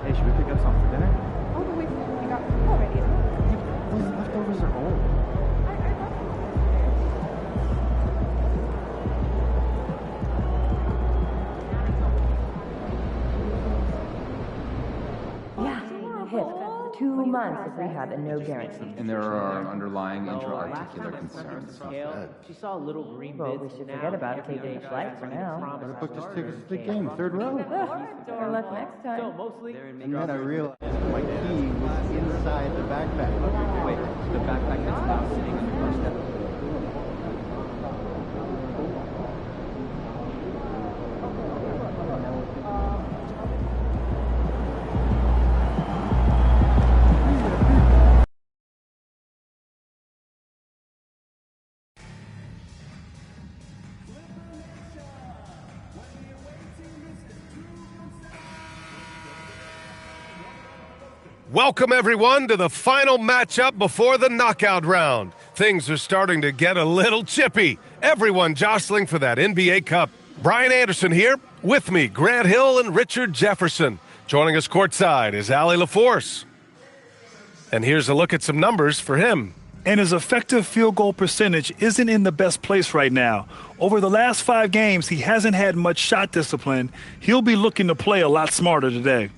Hey, should we pick up something for dinner? Oh, but we got food already, isn't it? Those leftovers are old. Yeah, hip. 2 months of rehab and no guarantee. And there are underlying intra-articular concerns. She saw a little green Well, we should forget about taking the flight for now. Better book just tickets to the game, third row. Better luck next time. So mostly, And then I realized my key was inside the backpack. Wait, the backpack that's now sitting on the first step. Welcome, everyone, to the final matchup before the knockout round. Things are starting to get a little chippy. Everyone jostling for that NBA Cup. Brian Anderson here. With me, Grant Hill and Richard Jefferson. Joining us courtside is Allie LaForce. And here's a look at some numbers for him. And his effective field goal percentage isn't in the best place right now. Over the last 5 games, he hasn't had much shot discipline. He'll be looking to play a lot smarter today.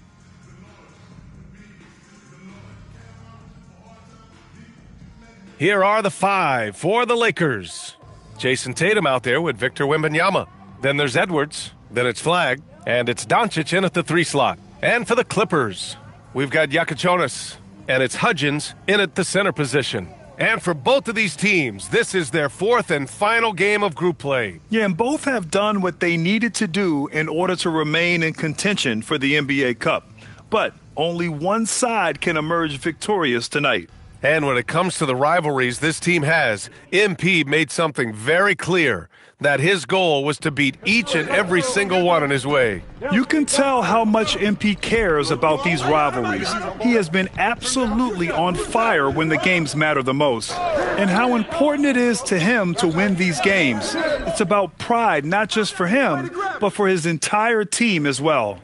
Here are the 5 for the Lakers. Jason Tatum out there with Victor Wembanyama. Then there's Edwards. Then it's Flagg. And it's Doncic in at the 3 slot. And for the Clippers, we've got Yakachonis. And it's Hudgens in at the center position. And for both of these teams, this is their 4th and final game of group play. Yeah, and both have done what they needed to do in order to remain in contention for the NBA Cup. But only one side can emerge victorious tonight. And when it comes to the rivalries this team has, MP made something very clear, that his goal was to beat each and every single one in his way. You can tell how much MP cares about these rivalries. He has been absolutely on fire when the games matter the most, and how important it is to him to win these games. It's about pride, not just for him, but for his entire team as well.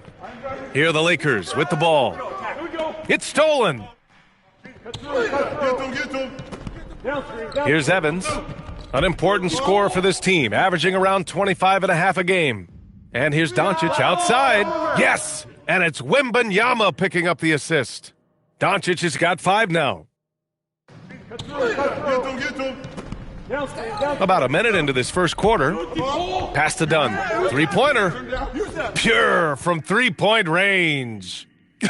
Here are the Lakers with the ball. It's stolen. Here's Evans, an important scorer for this team, averaging around 25.5 a game. And here's Doncic outside. Yes! And it's Wembanyama picking up the assist. Doncic has got 5 now. About a minute into this first quarter. Pass to Dunn. 3-pointer. Pure from 3-point range.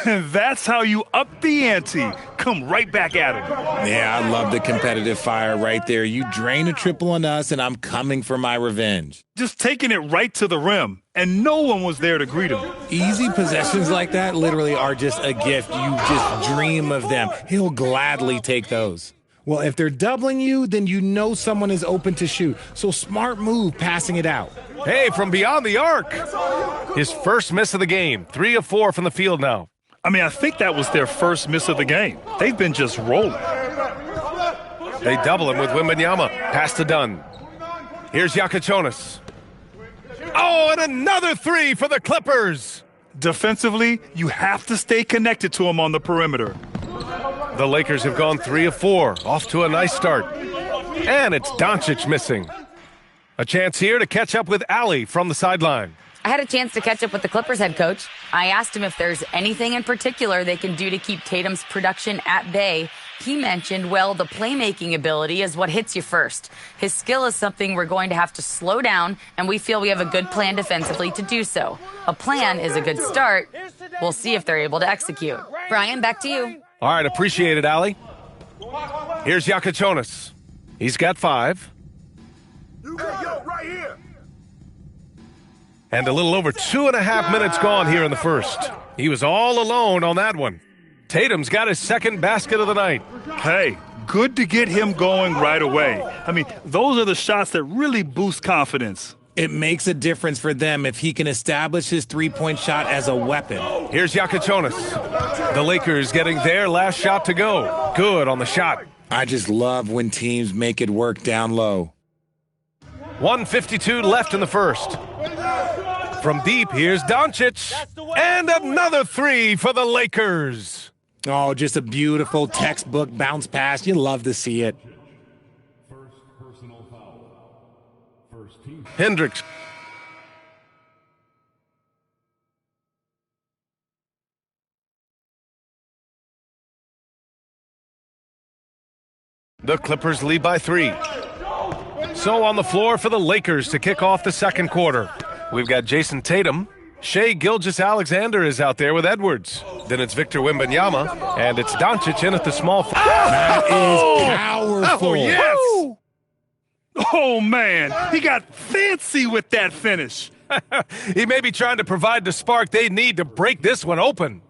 That's how you up the ante. Come right back at him. Yeah, I love the competitive fire right there. You drain a triple on us, and I'm coming for my revenge. Just taking it right to the rim, and no one was there to greet him. Easy possessions like that literally are just a gift. You just dream of them. He'll gladly take those. Well, if they're doubling you, then you know someone is open to shoot. So smart move passing it out. Hey, from beyond the arc. His first miss of the game. 3 of 4 from the field now. I mean, I think that was their first miss of the game. They've been just rolling. They double him with Wembanyama. Pass to Dunn. Here's Yakachonis. Oh, and another 3 for the Clippers. Defensively, you have to stay connected to him on the perimeter. The Lakers have gone 3 of 4. Off to a nice start. And it's Doncic missing. A chance here to catch up with Allie from the sideline. I had a chance to catch up with the Clippers head coach. I asked him if there's anything in particular they can do to keep Tatum's production at bay. He mentioned, well, the playmaking ability is what hits you first. His skill is something we're going to have to slow down, and we feel we have a good plan defensively to do so. A plan is a good start. We'll see if they're able to execute. Brian, back to you. All right, appreciate it, Allie. Here's Yakachonis. He's got 5. Right here. And a little over 2.5 minutes gone here in the first. He was all alone on that one. Tatum's got his second basket of the night. Hey, good to get him going right away. I mean, those are the shots that really boost confidence. It makes a difference for them if he can establish his three-point shot as a weapon. Here's Yakichonis. The Lakers getting their last shot to go. Good on the shot. I just love when teams make it work down low. 1:52 left in the first. From deep, here's Doncic. And another three for the Lakers. Oh, just a beautiful textbook bounce pass. You love to see it. Hendricks. The Clippers lead by 3. So on the floor for the Lakers to kick off the second quarter. We've got Jason Tatum. Shai Gilgeous-Alexander is out there with Edwards. Then it's Victor Wembanyama, and it's Doncic in at the small. That is powerful. Oh, yes! Oh, man, he got fancy with that finish. He may be trying to provide the spark they need to break this one open.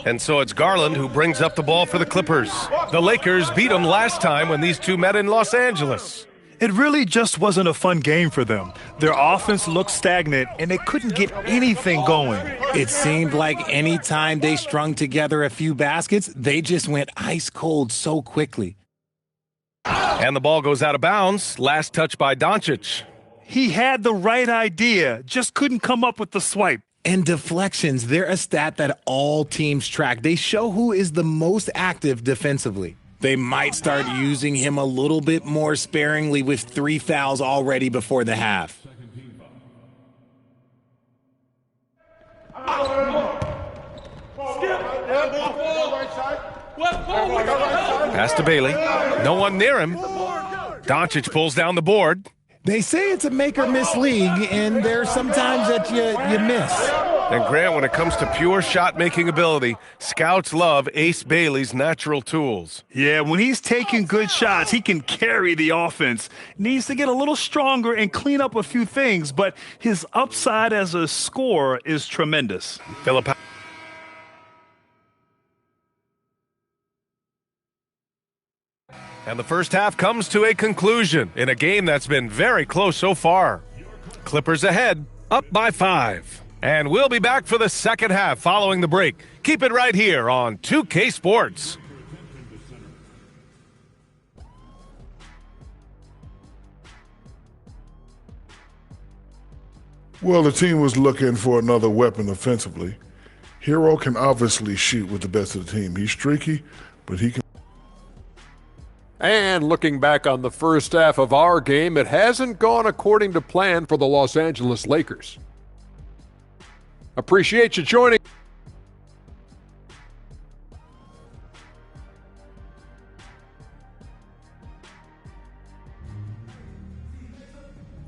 And so it's Garland who brings up the ball for the Clippers. The Lakers beat them last time when these two met in Los Angeles. It really just wasn't a fun game for them. Their offense looked stagnant, and they couldn't get anything going. It seemed like any time they strung together a few baskets, they just went ice cold so quickly. And the ball goes out of bounds. Last touch by Doncic. He had the right idea, just couldn't come up with the swipe. And deflections, they're a stat that all teams track. They show who is the most active defensively. They might start using him a little bit more sparingly with 3 fouls already before the half. Pass to Bailey. No one near him. Doncic pulls down the board. They say it's a make-or-miss league, and there's sometimes that you miss. And Grant, when it comes to pure shot-making ability, scouts love Ace Bailey's natural tools. Yeah, when he's taking good shots, he can carry the offense. Needs to get a little stronger and clean up a few things, but his upside as a scorer is tremendous. Philip. And the first half comes to a conclusion in a game that's been very close so far. Clippers ahead, up by 5. And we'll be back for the second half following the break. Keep it right here on 2K Sports. Well, the team was looking for another weapon offensively. Hero can obviously shoot with the best of the team. He's streaky, but he can. And looking back on the first half of our game, it hasn't gone according to plan for the Los Angeles Lakers. Appreciate you joining.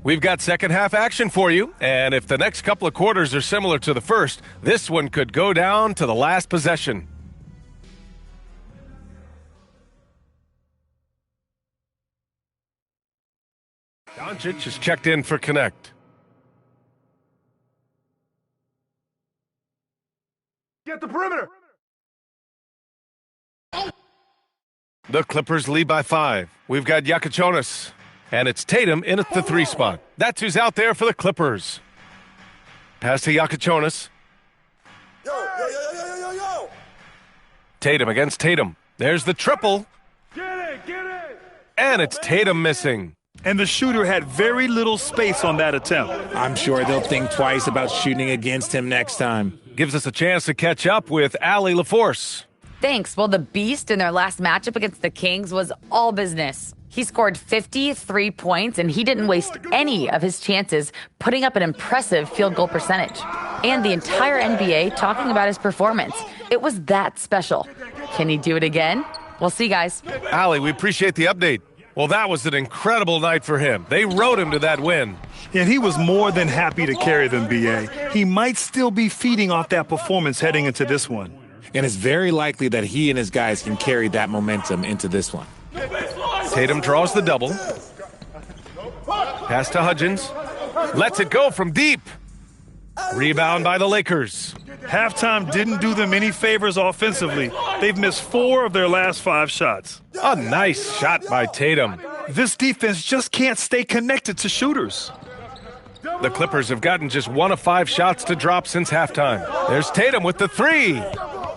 We've got second half action for you, and if the next couple of quarters are similar to the first, this one could go down to the last possession. Doncic is checked in for connect. Get the perimeter! The Clippers lead by 5. We've got Yakichonis, and it's Tatum in at the 3 spot. That's who's out there for the Clippers. Pass to Yakichonis. Yo! Tatum against Tatum. There's the triple. Get it! And it's Tatum missing. And the shooter had very little space on that attempt. I'm sure they'll think twice about shooting against him next time. Gives us a chance to catch up with Allie LaForce. Thanks. Well, the Beast in their last matchup against the Kings was all business. He scored 53 points, and he didn't waste any of his chances, putting up an impressive field goal percentage. And the entire NBA talking about his performance. It was that special. Can he do it again? We'll see, guys. Allie, we appreciate the update. Well, that was an incredible night for him. They rode him to that win. And he was more than happy to carry them, B.A. He might still be feeding off that performance heading into this one. And it's very likely that he and his guys can carry that momentum into this one. Tatum draws the double. Pass to Hudgens. Lets it go from deep. Rebound by the Lakers. Halftime didn't do them any favors offensively. They've missed 4 of their last 5 shots. A nice shot by Tatum. This defense just can't stay connected to shooters. The Clippers have gotten just 1 of 5 shots to drop since halftime. There's Tatum with the 3.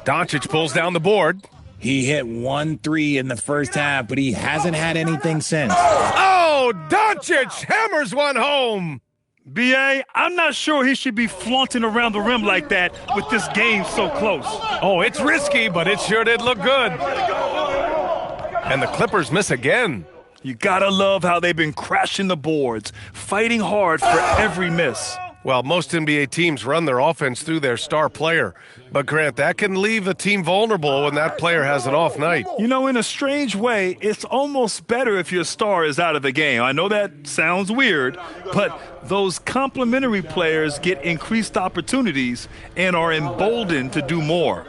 Doncic pulls down the board. He hit 1 3 in the first half, but he hasn't had anything since. Oh, Doncic hammers one home. B.A., I'm not sure he should be flaunting around the rim like that with this game so close. Oh, it's risky, but it sure did look good. And the Clippers miss again. You gotta love how they've been crashing the boards, fighting hard for every miss. Well, most NBA teams run their offense through their star player. But, Grant, that can leave the team vulnerable when that player has an off night. You know, in a strange way, it's almost better if your star is out of the game. I know that sounds weird, but those complementary players get increased opportunities and are emboldened to do more.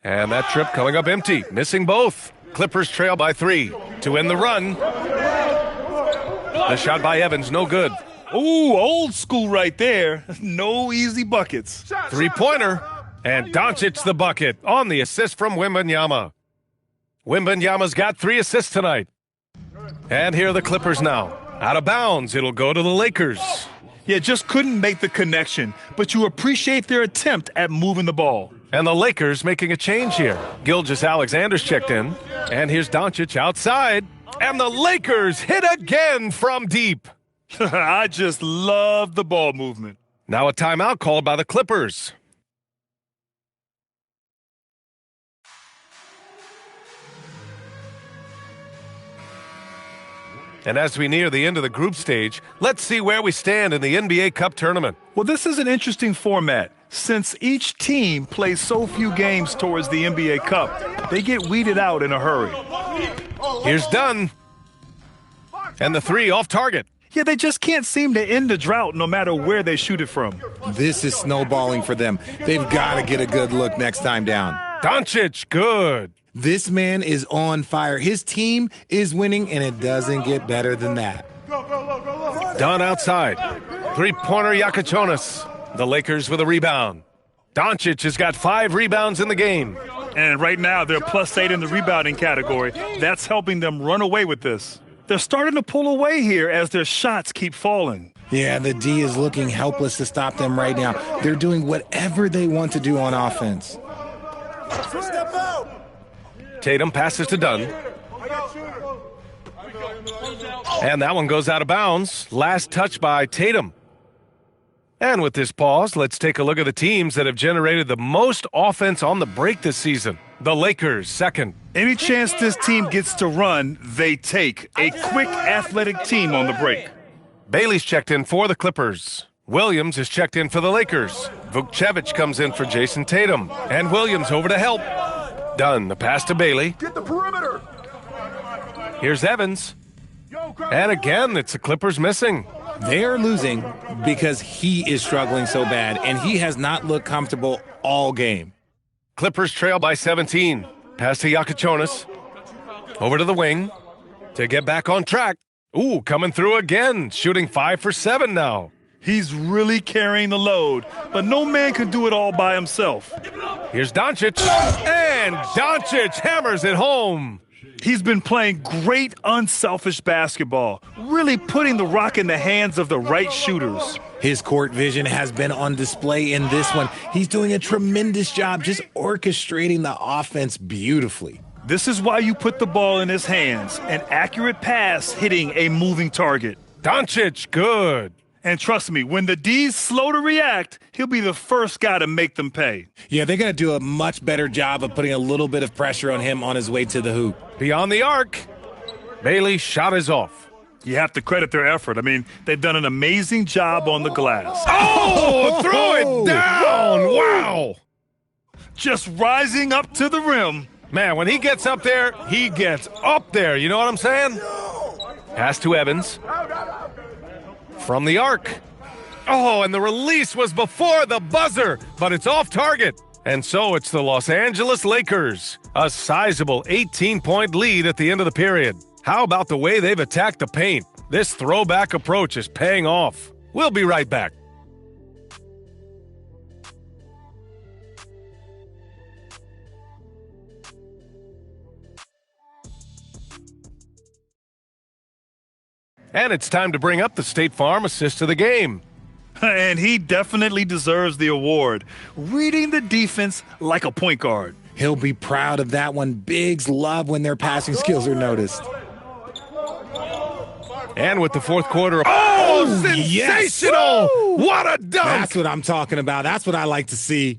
And that trip coming up empty, missing both. Clippers trail by 3 to end the run. The shot by Evans, no good. Ooh, old school right there. No easy buckets. 3-pointer, and Doncic the bucket on the assist from Wembanyama. Wembanyama's got 3 assists tonight. And here are the Clippers now. Out of bounds, it'll go to the Lakers. Yeah, just couldn't make the connection, but you appreciate their attempt at moving the ball. And the Lakers making a change here. Gilgeous-Alexander's checked in. And here's Doncic outside. And the Lakers hit again from deep. I just love the ball movement. Now a timeout called by the Clippers. And as we near the end of the group stage, let's see where we stand in the NBA Cup tournament. Well, this is an interesting format. Since each team plays so few games towards the NBA Cup, they get weeded out in a hurry. Here's Dunn. And the 3 off target. Yeah, they just can't seem to end the drought no matter where they shoot it from. This is snowballing for them. They've got to get a good look next time down. Doncic, good. This man is on fire. His team is winning, and it doesn't get better than that. Dunn outside. 3-pointer Yakachonis. The Lakers with a rebound. Doncic has got 5 rebounds in the game. And right now, they're +8 in the rebounding category. That's helping them run away with this. They're starting to pull away here as their shots keep falling. Yeah, the D is looking helpless to stop them right now. They're doing whatever they want to do on offense. Step out. Tatum passes to Dunn. And that one goes out of bounds. Last touch by Tatum. And with this pause, let's take a look at the teams that have generated the most offense on the break this season. The Lakers, second. Any chance this team gets to run, they take. A quick, athletic team on the break. Bailey's checked in for the Clippers. Williams is checked in for the Lakers. Vukcevic comes in for Jason Tatum. And Williams over to help. Dunn, the pass to Bailey. Get the perimeter. Here's Evans. And again, it's the Clippers missing. They are losing because he is struggling so bad, and he has not looked comfortable all game. Clippers trail by 17. Pass to Yakachonis. Over to the wing to get back on track. Ooh, coming through again, shooting 5 for 7 now. He's really carrying the load, but no man can do it all by himself. Here's Doncic, and Doncic hammers it home. He's been playing great, unselfish basketball, really putting the rock in the hands of the right shooters. His court vision has been on display in this one. He's doing a tremendous job just orchestrating the offense beautifully. This is why you put the ball in his hands, an accurate pass hitting a moving target. Doncic, good. And trust me, when the D's slow to react, he'll be the first guy to make them pay. Yeah, they're going to do a much better job of putting a little bit of pressure on him on his way to the hoop. Beyond the arc, Bailey's shot is off. You have to credit their effort. I mean, they've done an amazing job on the glass. Oh, throw it down. Wow. Just rising up to the rim. Man, when he gets up there, he gets up there. You know what I'm saying? Pass to Evans. From the arc. Oh, and the release was before the buzzer, but it's off target. And so it's the Los Angeles Lakers. A sizable 18-point lead at the end of the period. How about the way they've attacked the paint? This throwback approach is paying off. We'll be right back. And it's time to bring up the State Farm assist of the game. And he definitely deserves the award. Reading the defense like a point guard. He'll be proud of that one. Bigs love when their passing skills are noticed. And with the fourth quarter, sensational! Yes. What a dunk! That's what I'm talking about. That's what I like to see.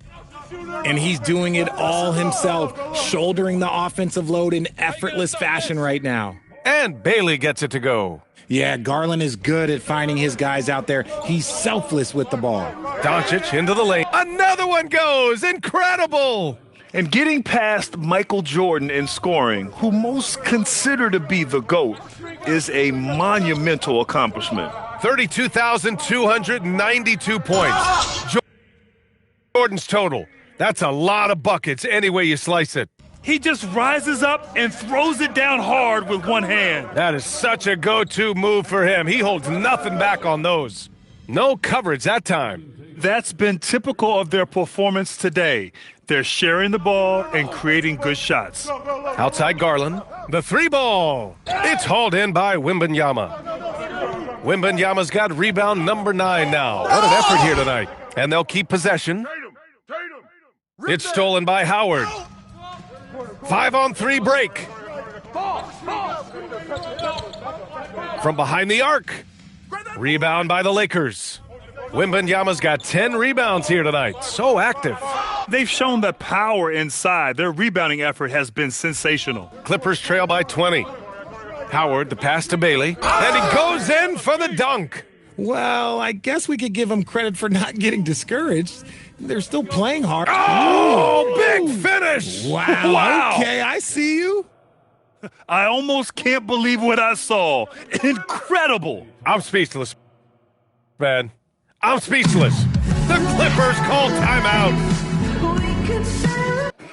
And he's doing it all himself, shouldering the offensive load in effortless fashion right now. And Bailey gets it to go. Yeah, Garland is good at finding his guys out there. He's selfless with the ball. Doncic into the lane. Another one goes! Incredible! And getting past Michael Jordan in scoring, who most consider to be the GOAT, is a monumental accomplishment. 32,292 points. Jordan's total. That's a lot of buckets any way you slice it. He just rises up and throws it down hard with one hand. That is such a go-to move for him. He holds nothing back on those. No coverage that time. That's been typical of their performance today. They're sharing the ball and creating good shots. Outside Garland, the three ball. It's hauled in by Wembanyama. Wembanyama's got rebound number 9 now. What an effort here tonight. And they'll keep possession. It's stolen by Howard. 5-on-3 break. From behind the arc. Rebound by the Lakers. Wembanyama's got 10 rebounds here tonight. So active. They've shown the power inside. Their rebounding effort has been sensational. Clippers trail by 20. Howard, the pass to Bailey. And he goes in for the dunk. Well, I guess we could give them credit for not getting discouraged. They're still playing hard. Oh, big finish. Wow. Okay, I see you. I almost can't believe what I saw. Incredible. I'm speechless, man. I'm speechless. The Clippers call timeout.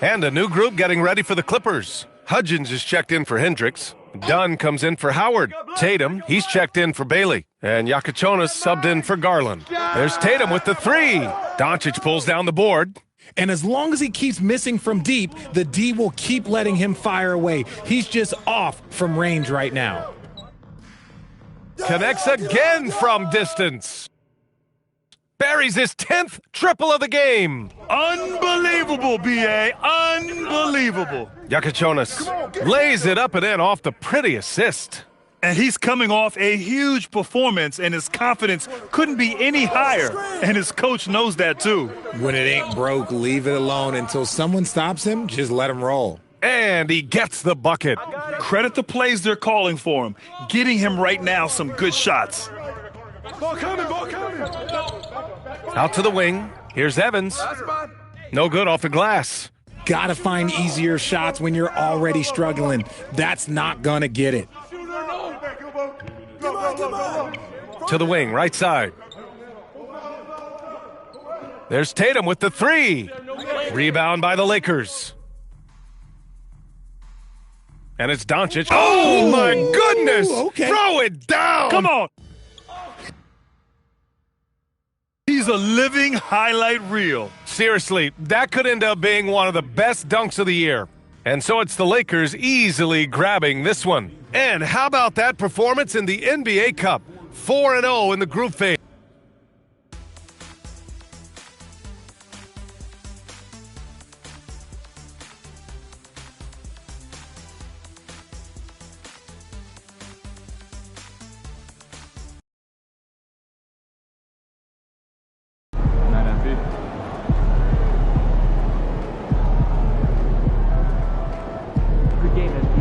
And a new group getting ready for the Clippers. Hudgens is checked in for Hendricks. Dunn comes in for Howard. Tatum, he's checked in for Bailey. And Yakichonis subbed in for Garland. There's Tatum with the 3. Doncic pulls down the board. And as long as he keeps missing from deep, the D will keep letting him fire away. He's just off from range right now. Connects again from distance. Buries his 10th triple of the game. Unbelievable, B.A. Unbelievable. Yakichonis lays it up and in off the pretty assist. And he's coming off a huge performance, and his confidence couldn't be any higher. And his coach knows that, too. When it ain't broke, leave it alone. Until someone stops him, just let him roll. And he gets the bucket. Credit the plays they're calling for him. Getting him right now some good shots. Ball coming. Out to the wing. Here's Evans. No good off the glass. Gotta find easier shots when you're already struggling. That's not gonna get it. To the wing, right side. There's Tatum with the 3. Rebound by the Lakers. And it's Doncic. Oh, my goodness! Okay. Throw it down! Come on! He's a living highlight reel. Seriously, that could end up being one of the best dunks of the year. And so it's the Lakers easily grabbing this one. And how about that performance in the NBA Cup? 4-0 in the group phase. Good game, SP.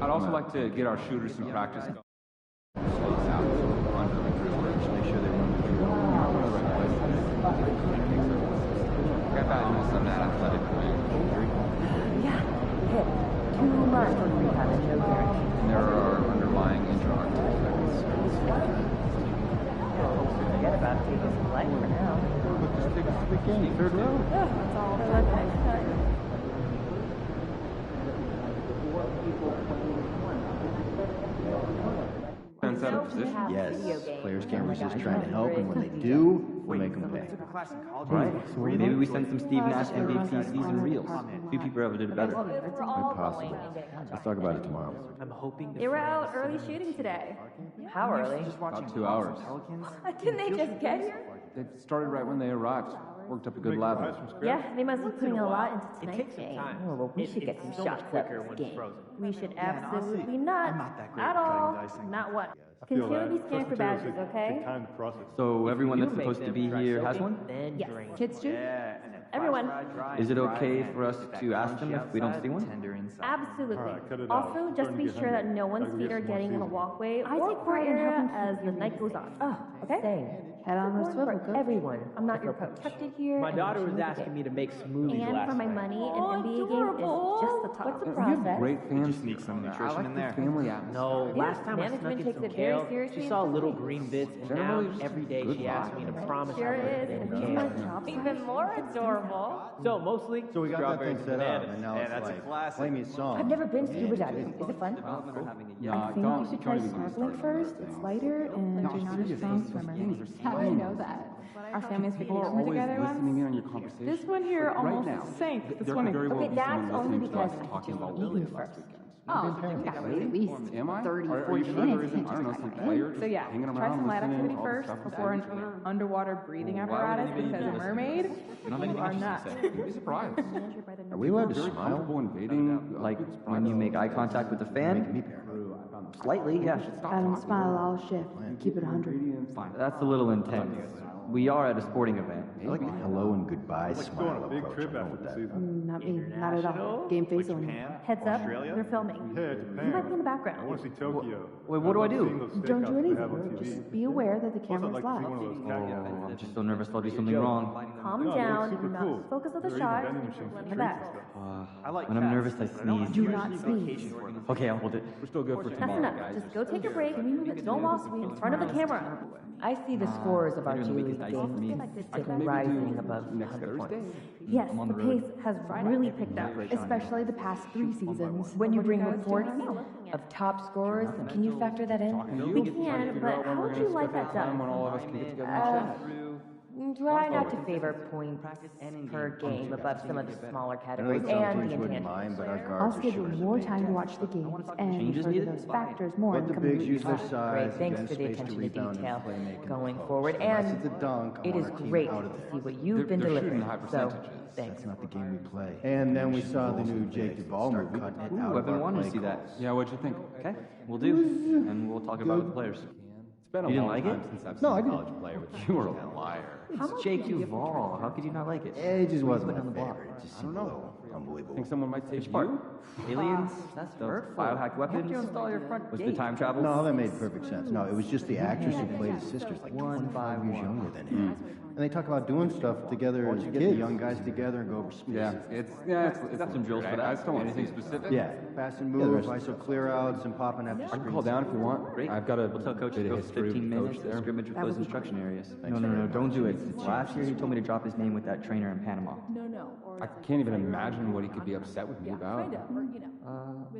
I'd also like to get our shooters some practice. Make sure they run through. Got values on that athletic plan. Yeah, hit. 2 months of rehab and no guarantee. And there are underlying intra-arctic effects. Forget about taking some light for now. Look, just take us to the game. Third row. Yeah, that's all for that next time. Depends on the position. Yes, players can't resist trying to help, and when they do, we'll make them pay. Right. Maybe we send some Steve Nash MVP season reels. A few people ever did it better. Quite possible. Let's talk about it tomorrow. They were out early shooting today. How early? About 2 hours. Didn't they just get here? They started right when they arrived. Worked up a good lather. Yeah, they must be putting a lot into tonight's game. Oh, well, we should get some shots up this game. We should absolutely not at all, not one. Continue to be scanned for badges, okay? So everyone that's supposed to be here has one? Yes, kids do. Everyone. Is it okay for us to ask them if we don't see one? Absolutely. Also, just be sure that no one's feet are getting in the walkway or core area as the night goes on. Okay? Same. Head on the swivel, For everyone. I'm not your coach. Protected here. My and daughter was watching the asking game. me to make smoothies And last for my night. money, an NBA game is just the top. What's the You process? have great fans in some nutrition in there. Family atmosphere. No, last time I snuck Management in takes some it very kale, seriously she saw and little plays. green bits, and Generally, now just every day good she asks me to vibes. promise Sure her is. birthday And and these are kale. jobs. Even more adorable. So mostly So we got that strawberries thing set up, bananas. and now it's like, play me a song. I've never been scuba diving. Is it fun? Yeah, I think you should try snorkeling first. It's lighter and you're not a strong swimmer. How do I know that? Our families vacation together once. This one here almost sank. This one. Okay, that's only because I talking just about eating first. Oh, you've got to wait at least 30, 40 minutes. You can't just dive right in. So yeah, try some light activity first before an underwater breathing apparatus because a mermaid, you are not. You'd be surprised. Are we allowed to smile? Like when you make eye contact with the fan? Slightly, yeah. Adam, smile, I'll shift. Keep it 100. That's a little intense. we are at a sporting event. I like the hello and goodbye smile approach. I know what that is. Not me, not at all. Game face only. Heads up, they're filming. You might be in the background. I want to see Tokyo. Wait, what do I do? Don't do anything. Just be aware that the camera's live. Oh, I'm just so nervous I'll do something wrong. Calm down, do not focus on the shot, in the back. When I'm nervous, I sneeze. Do not sneeze. Okay, I'll hold it. We're still good for That's enough. Just go take a break, but don't walk in front of the camera. I see the scores of our two league games rising above 100 points. Yes, the pace has really picked up. Especially the past 3 seasons. When you bring reports of top scorers, can you factor that in? We can, but how would you like that done? Try not to favor points per game above some of the smaller categories and the intangibles. I'll schedule more time to watch the games and further those factors more in coming weeks. Great, thanks for the attention to detail going forward, and it is great to see what you've been delivering, so thanks. That's not the game we play. And then we saw the new Jake Duvall movie. Ooh, I've been wanting to see that. Yeah, what'd you think? Okay, we'll do, and we'll talk about it with the players. You didn't like it? No, I didn't. You were a liar. It's Jake Duvall. How could you not like it? It just wasn't my favorite. It just seemed a little unbelievable. Think someone might take part? Aliens? That's the biohacked weapons? Was the time travel? No, that made perfect sense. No, it was just the actress who played his sister's like 25 years younger than him. And they talk about doing stuff together as kids. The young guys together and go over space. It's got some drills for that. I just don't want anything specific. Yeah, fast and move, ISO clear outs, and popping after screens. I can call down if you want. Great. I've got a We'll tell Coach to go 15 minutes to scrimmage with those instruction areas. No, don't do it. Last year he told me to drop his name with that trainer in Panama. I can't even imagine what he could be upset with me about.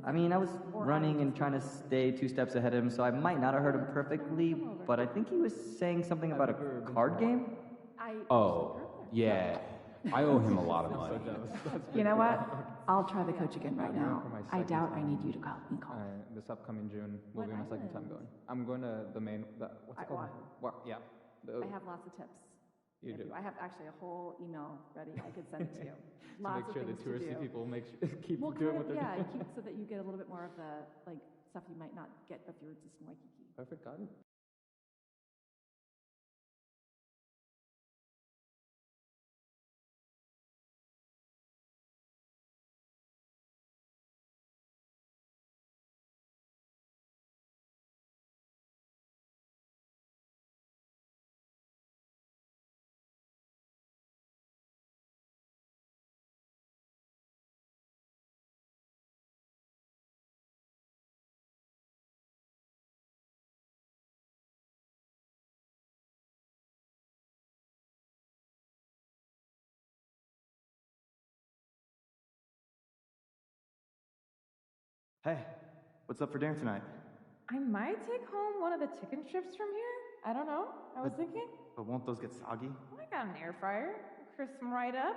I mean, I was running and trying to stay 2 steps ahead of him, so I might not have heard him perfectly, but I think he was saying something about a card game. Oh, yeah. I owe him a lot of money. You know what? I'll try the coach again right now. I doubt I need you to call me. This upcoming June will be my second time going. I'm going to the main. What's it called? Yeah. I have lots of tips. You do. I have actually a whole email ready. I could send it to you. Lots of things to do. Make sure the touristy people keep doing what they're doing. Yeah, keep so that you get a little bit more of the stuff you might not get if you're just in Waikiki. Perfect. Got it. Hey, what's up for dinner tonight? I might take home one of the chicken strips from here. I don't know. I was thinking. But won't those get soggy? I got an air fryer. Crisp them right up.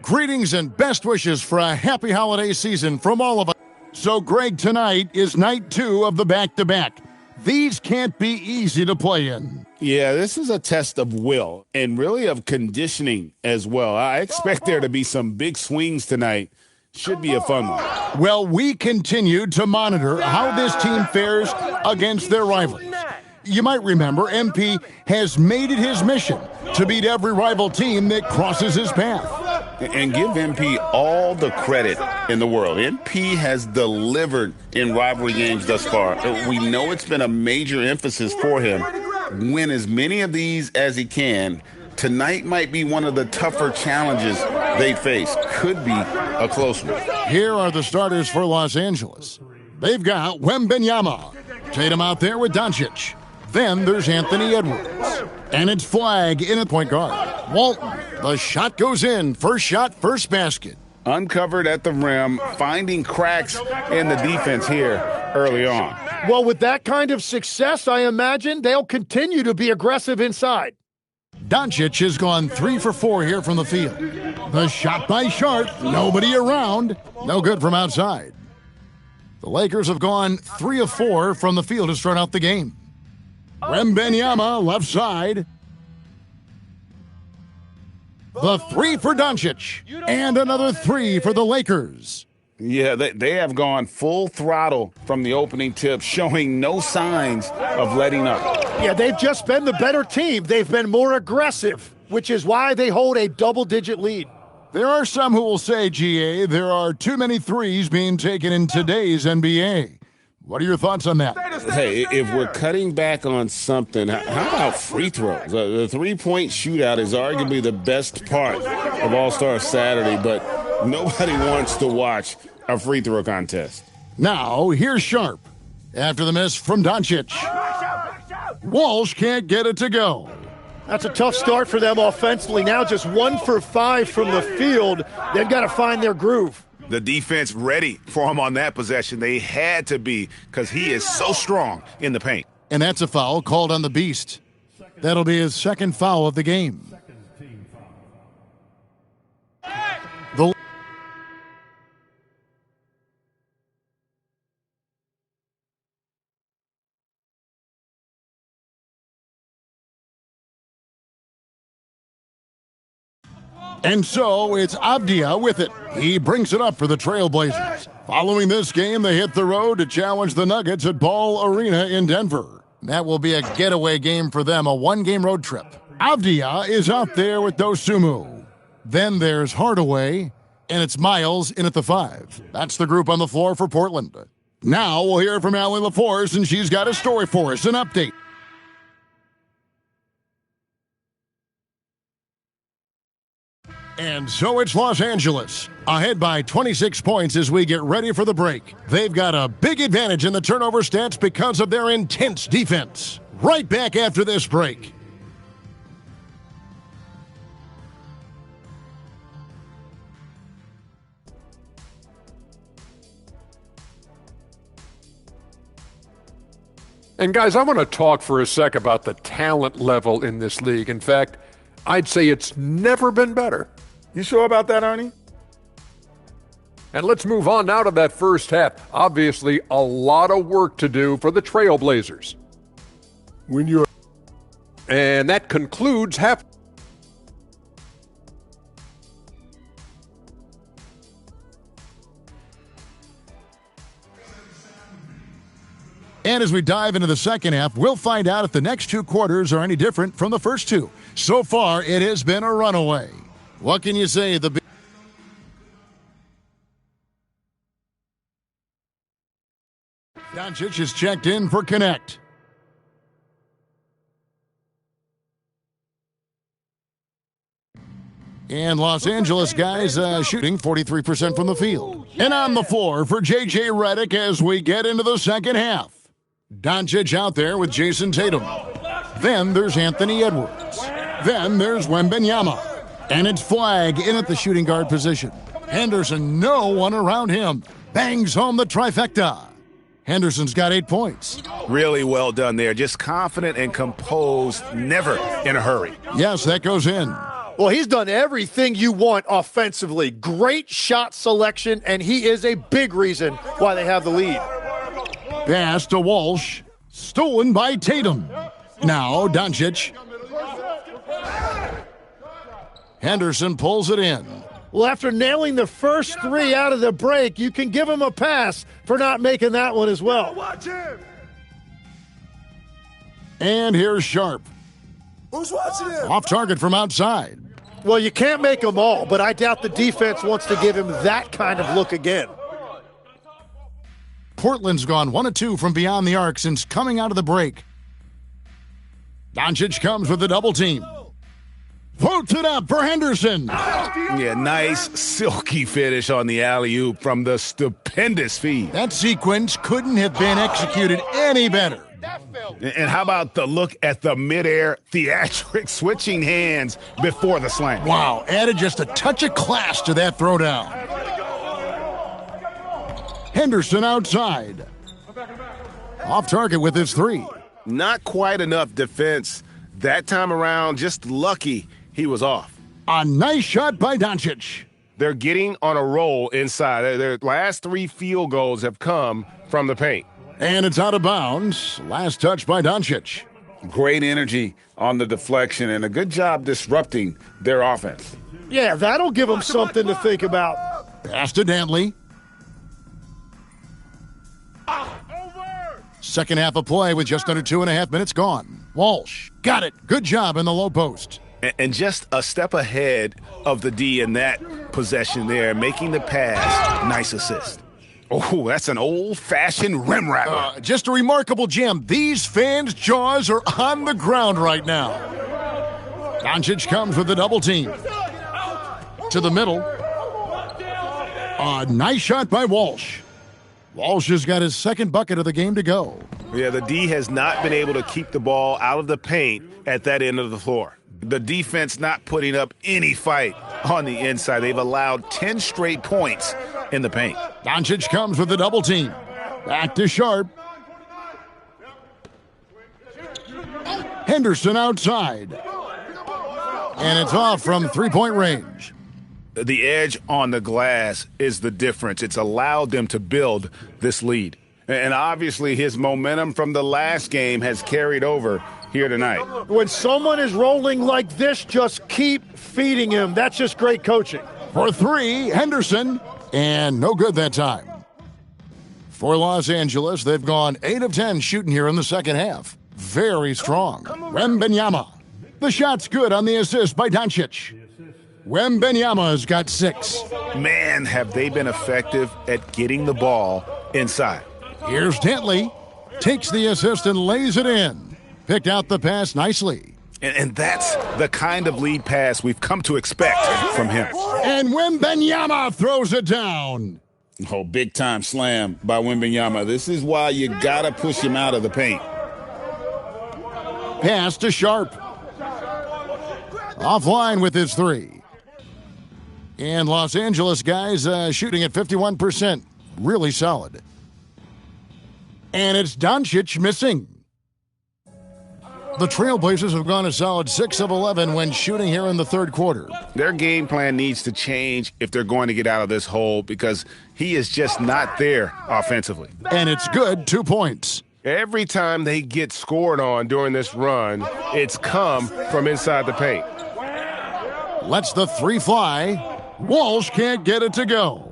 Greetings and best wishes for a happy holiday season from all of us. So, Greg, tonight is night 2 of the back-to-back. These can't be easy to play in. Yeah, this is a test of will and really of conditioning as well. I expect there to be some big swings tonight. Should be a fun one. Well, we continue to monitor how this team fares against their rivals. You might remember MP has made it his mission to beat every rival team that crosses his path. And give MP all the credit in the world. MP has delivered in rivalry games thus far. We know it's been a major emphasis for him. Win as many of these as he can. Tonight might be one of the tougher challenges they face. Could be a close one. Here are the starters for Los Angeles. They've got Wembanyama. Tatum out there with Doncic. Then there's Anthony Edwards. And it's Flagg in at point guard. Walton. The shot goes in. First shot, first basket. Uncovered at the rim, finding cracks in the defense here early on. Well, with that kind of success, I imagine they'll continue to be aggressive inside. Doncic has gone 3 for 4 here from the field. The shot by Sharp. Nobody around. No good from outside. The Lakers have gone 3 of 4 from the field to start out the game. Wembanyama, left side. The 3 for Doncic. And another 3 for the Lakers. Yeah, they have gone full throttle from the opening tip, showing no signs of letting up. Yeah, they've just been the better team. They've been more aggressive, which is why they hold a double-digit lead. There are some who will say, GA, there are too many threes being taken in today's NBA. What are your thoughts on that? Hey, if we're cutting back on something, how about free throws? The three-point shootout is arguably the best part of All-Star Saturday, but nobody wants to watch a free throw contest. Now, here's Sharp. After the miss from Doncic. Walsh can't get it to go. That's a tough start for them offensively. Now just 1 for 5 from the field. They've got to find their groove. The defense ready for him on that possession. They had to be because he is so strong in the paint. And that's a foul called on the Beast. That'll be his second foul of the game. The And so it's Avdia with it. He brings it up for the Trailblazers. Following this game, they hit the road to challenge the Nuggets at Ball Arena in Denver. That will be a getaway game for them, a one-game road trip. Avdia is out there with Dosunmu. Then there's Hardaway, and it's Miles in at the 5. That's the group on the floor for Portland. Now we'll hear from Allie LaForce, and she's got a story for us, an update. And so it's Los Angeles, ahead by 26 points as we get ready for the break. They've got a big advantage in the turnover stats because of their intense defense. Right back after this break. And guys, I want to talk for a sec about the talent level in this league. In fact, I'd say it's never been better. You sure about that, Ernie? And let's move on now to that first half. Obviously, a lot of work to do for the Trailblazers. And that concludes half. And as we dive into the second half, we'll find out if the next 2 quarters are any different from the first 2. So far, it has been a runaway. What can you say? Doncic is checked in for Connect. And Los Angeles guys shooting 43% from the field. And on the floor for J.J. Redick as we get into the second half. Doncic out there with Jason Tatum. Then there's Anthony Edwards. Then there's Wembanyama. And it's Flagg in at the shooting guard position. Henderson, no one around him. Bangs home the trifecta. Henderson's got 8 points. Really well done there. Just confident and composed, never in a hurry. Yes, that goes in. Well, he's done everything you want offensively. Great shot selection, and he is a big reason why they have the lead. Pass to Walsh. Stolen by Tatum. Now Doncic. Henderson pulls it in. Well, after nailing the first 3 out of the break, you can give him a pass for not making that one as well. And here's Sharp. Who's watching him? Off target from outside. Well, you can't make them all, but I doubt the defense wants to give him that kind of look again. Portland's gone 1 of 2 from beyond the arc since coming out of the break. Doncic comes with the double team. Puts it up for Henderson. Yeah, nice silky finish on the alley-oop from the stupendous feed. That sequence couldn't have been executed any better. And how about the look at the midair theatric switching hands before the slam? Wow, added just a touch of class to that throwdown. Henderson outside. Off target with his 3. Not quite enough defense. That time around, just lucky he was off. A nice shot by Doncic. They're getting on a roll inside. Their last 3 field goals have come from the paint. And it's out of bounds. Last touch by Doncic. Great energy on the deflection and a good job disrupting their offense. Yeah, that'll give them something to think about. Pass to Dantley. Second half of play with just under 2.5 minutes gone. Walsh got it. Good job in the low post. And just a step ahead of the D in that possession there, making the pass. Nice assist. Oh, that's an old-fashioned rim rattler. Just a remarkable jam. These fans' jaws are on the ground right now. Doncic comes with the double team. To the middle. A nice shot by Walsh. Walsh has got his second bucket of the game to go. Yeah, the D has not been able to keep the ball out of the paint at that end of the floor. The defense not putting up any fight on the inside. They've allowed 10 straight points in the paint. Doncic comes with the double team. Back to Sharp. Henderson outside. And it's off from three-point range. The edge on the glass is the difference. It's allowed them to build this lead. And obviously his momentum from the last game has carried over here tonight. When someone is rolling like this, just keep feeding him. That's just great coaching. For 3, Henderson. And no good that time. For Los Angeles, they've gone 8 of 10 shooting here in the second half. Very strong. Wembanyama. The shot's good on the assist by Doncic. Wembanyama's got 6. Man, have they been effective at getting the ball inside. Here's Dantley. Takes the assist and lays it in. Picked out the pass nicely. And that's the kind of lead pass we've come to expect from him. And Wembanyama throws it down. Oh, big-time slam by Wembanyama. This is why you got to push him out of the paint. Pass to Sharp. Offline with his 3. And Los Angeles guys shooting at 51%. Really solid. And it's Doncic missing. The Trailblazers have gone a solid 6 of 11 when shooting here in the third quarter. Their game plan needs to change if they're going to get out of this hole because he is just not there offensively. And it's good, 2 points. Every time they get scored on during this run, it's come from inside the paint. Lets the 3 fly. Walsh can't get it to go.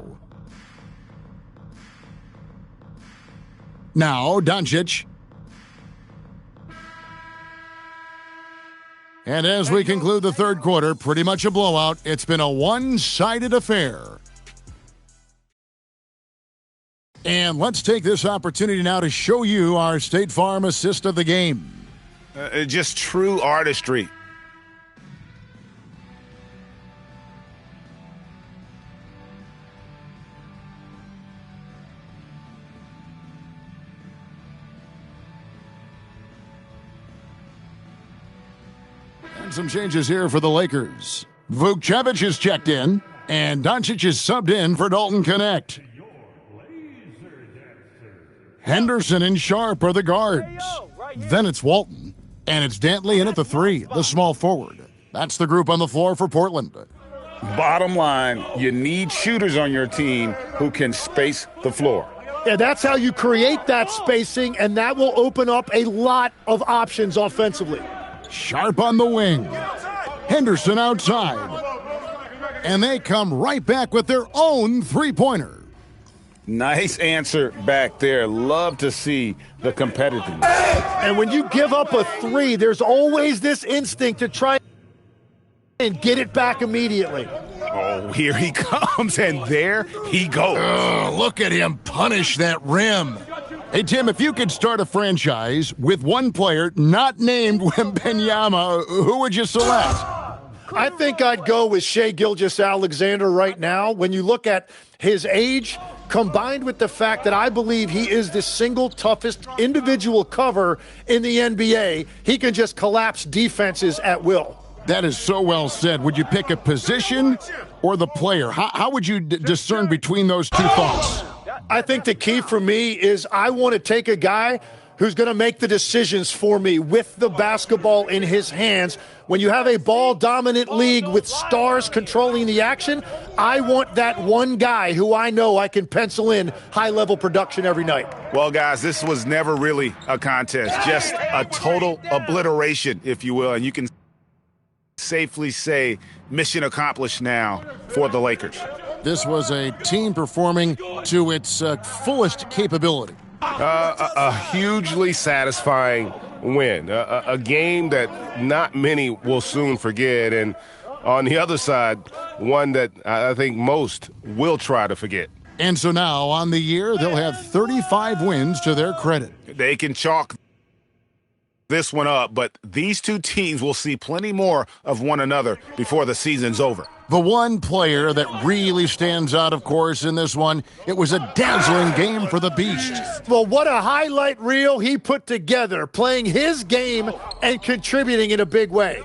Now, Doncic. And as we conclude the third quarter, pretty much a blowout. It's been a one-sided affair. And let's take this opportunity now to show you our State Farm assist of the game. Just true artistry. And some changes here for the Lakers. Vukcevic is checked in, and Doncic is subbed in for Dalton Connect. Henderson and Sharp are the guards. Then it's Walton, and it's Dantley in at the 3, the small forward. That's the group on the floor for Portland. Bottom line, you need shooters on your team who can space the floor. Yeah, that's how you create that spacing, and that will open up a lot of options offensively. Sharp on the wing. Henderson outside. And they come right back with their own three-pointer. Nice answer back there. Love to see the competitiveness. And when you give up a 3, there's always this instinct to try and get it back immediately. Oh, here he comes, and there he goes. Oh, look at him punish that rim. Hey, Tim, if you could start a franchise with one player not named Wembanyama, who would you select? I think I'd go with Shai Gilgeous-Alexander right now. When you look at his age, combined with the fact that I believe he is the single toughest individual cover in the NBA, he can just collapse defenses at will. That is so well said. Would you pick a position or the player? How would you discern between those two thoughts? I think the key for me is I want to take a guy who's going to make the decisions for me with the basketball in his hands. When you have a ball-dominant league with stars controlling the action, I want that one guy who I know I can pencil in high-level production every night. Well, guys, this was never really a contest, just a total obliteration, if you will, and you can safely say mission accomplished now for the Lakers. This was a team performing to its fullest capability. A hugely satisfying win, a game that not many will soon forget, and on the other side, one that I think most will try to forget. And so now, on the year, they'll have 35 wins to their credit. They can chalk this one up, but these two teams will see plenty more of one another before the season's over. The one player that really stands out, of course, in this one, it was a dazzling game for the Beast. Well, what a highlight reel he put together, playing his game and contributing in a big way.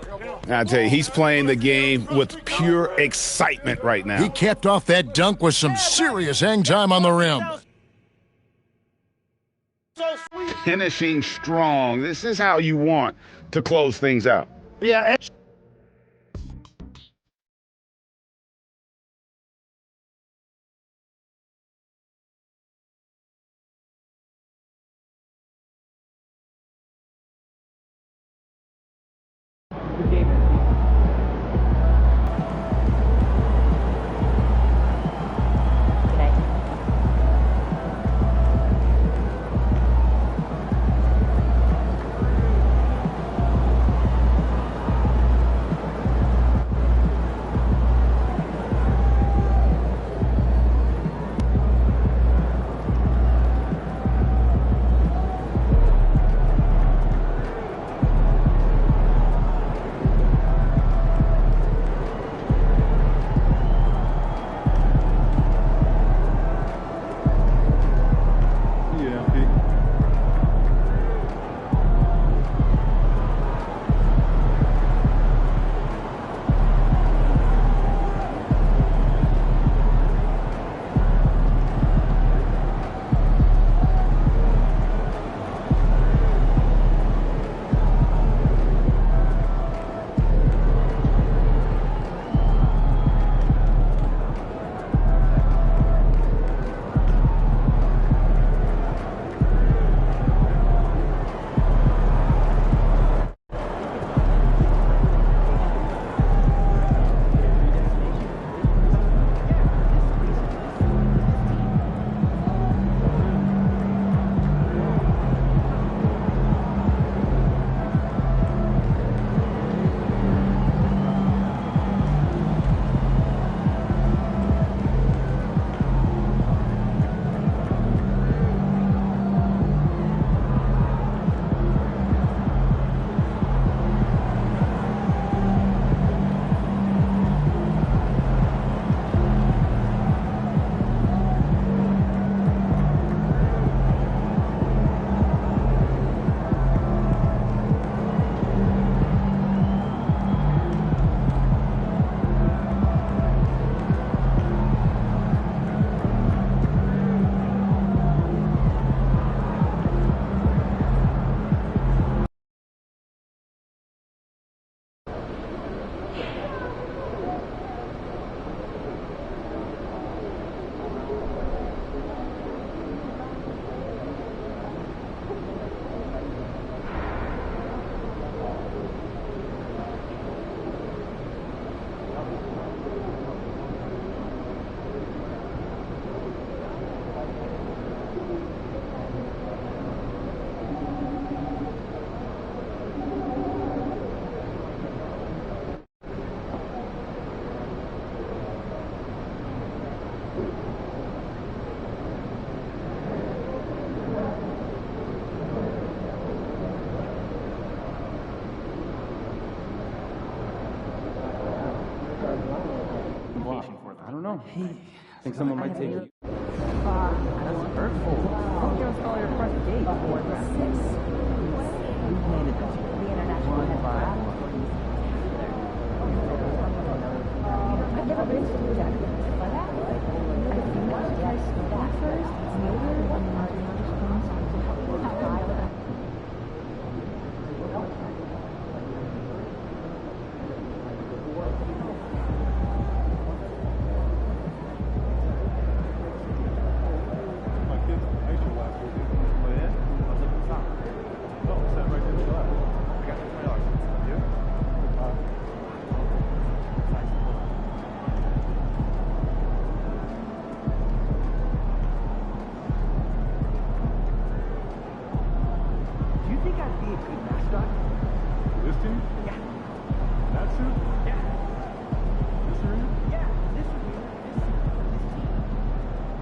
I tell you, he's playing the game with pure excitement right now. He capped off that dunk with some serious hang time on the rim. Finishing strong. This is how you want to close things out. Yeah. don't know. I think someone might take it. That's hurtful. Hope you don't spell your first date before that. We planted that. The international headline. I've never been to Jack. I think I should try that first.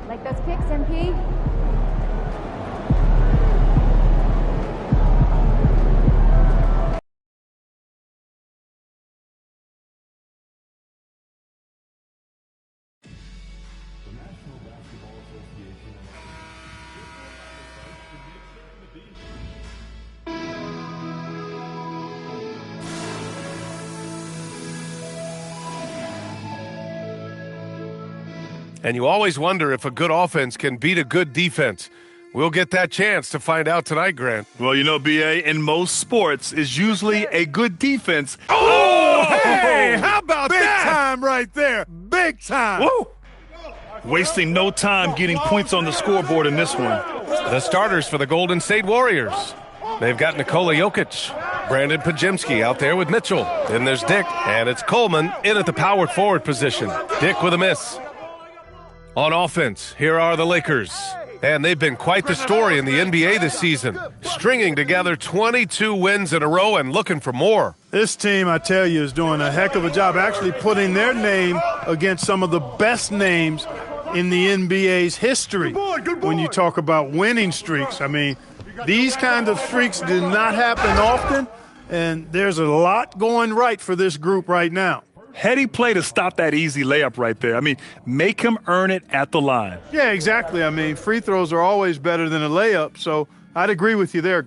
Like those kicks, MP? And you always wonder if a good offense can beat a good defense. We'll get that chance to find out tonight, Grant. Well, you know, BA, in most sports, is usually a good defense. Oh, hey, how about Big that? Big time right there. Big time. Woo! Wasting no time getting points on the scoreboard in this one. The starters for the Golden State Warriors. They've got Nikola Jokic, Brandon Pajemski out there with Mitchell. Then there's Dick, and it's Coleman in at the power forward position. Dick with a miss. On offense, here are the Lakers. And they've been quite the story in the NBA this season, stringing together 22 wins in a row and looking for more. This team, I tell you, is doing a heck of a job actually putting their name against some of the best names in the NBA's history. When you talk about winning streaks, I mean, these kind of streaks do not happen often, and there's a lot going right for this group right now. Heady play to stop that easy layup right there. I mean, make him earn it at the line. Yeah, exactly. I mean, free throws are always better than a layup, so I'd agree with you there.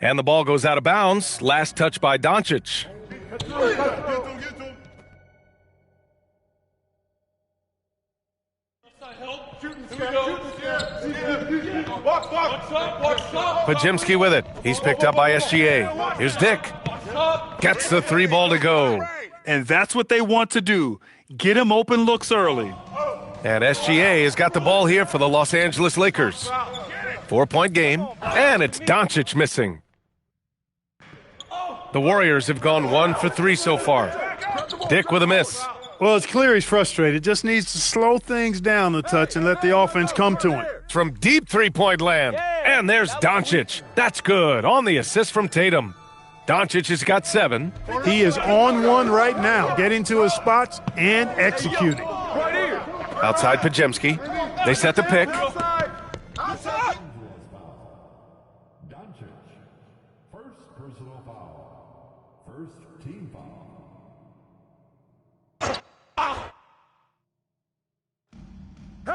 And the ball goes out of bounds. Last touch by Doncic. Pajemski with it. He's picked up by SGA. Here's Dick. Gets the three ball to go. And that's what they want to do. Get him open looks early. And SGA has got the ball here for the Los Angeles Lakers. 4-point game, and it's Doncic missing. The Warriors have gone 1 for 3 so far. Dick with a miss. Well, it's clear he's frustrated. Just needs to slow things down a touch and let the offense come to him. From deep three-point land. And there's Doncic. That's good. On the assist from Tatum. Doncic has got 7. He is on one right now, getting to his spots and executing. Outside Pajemski. They set the pick.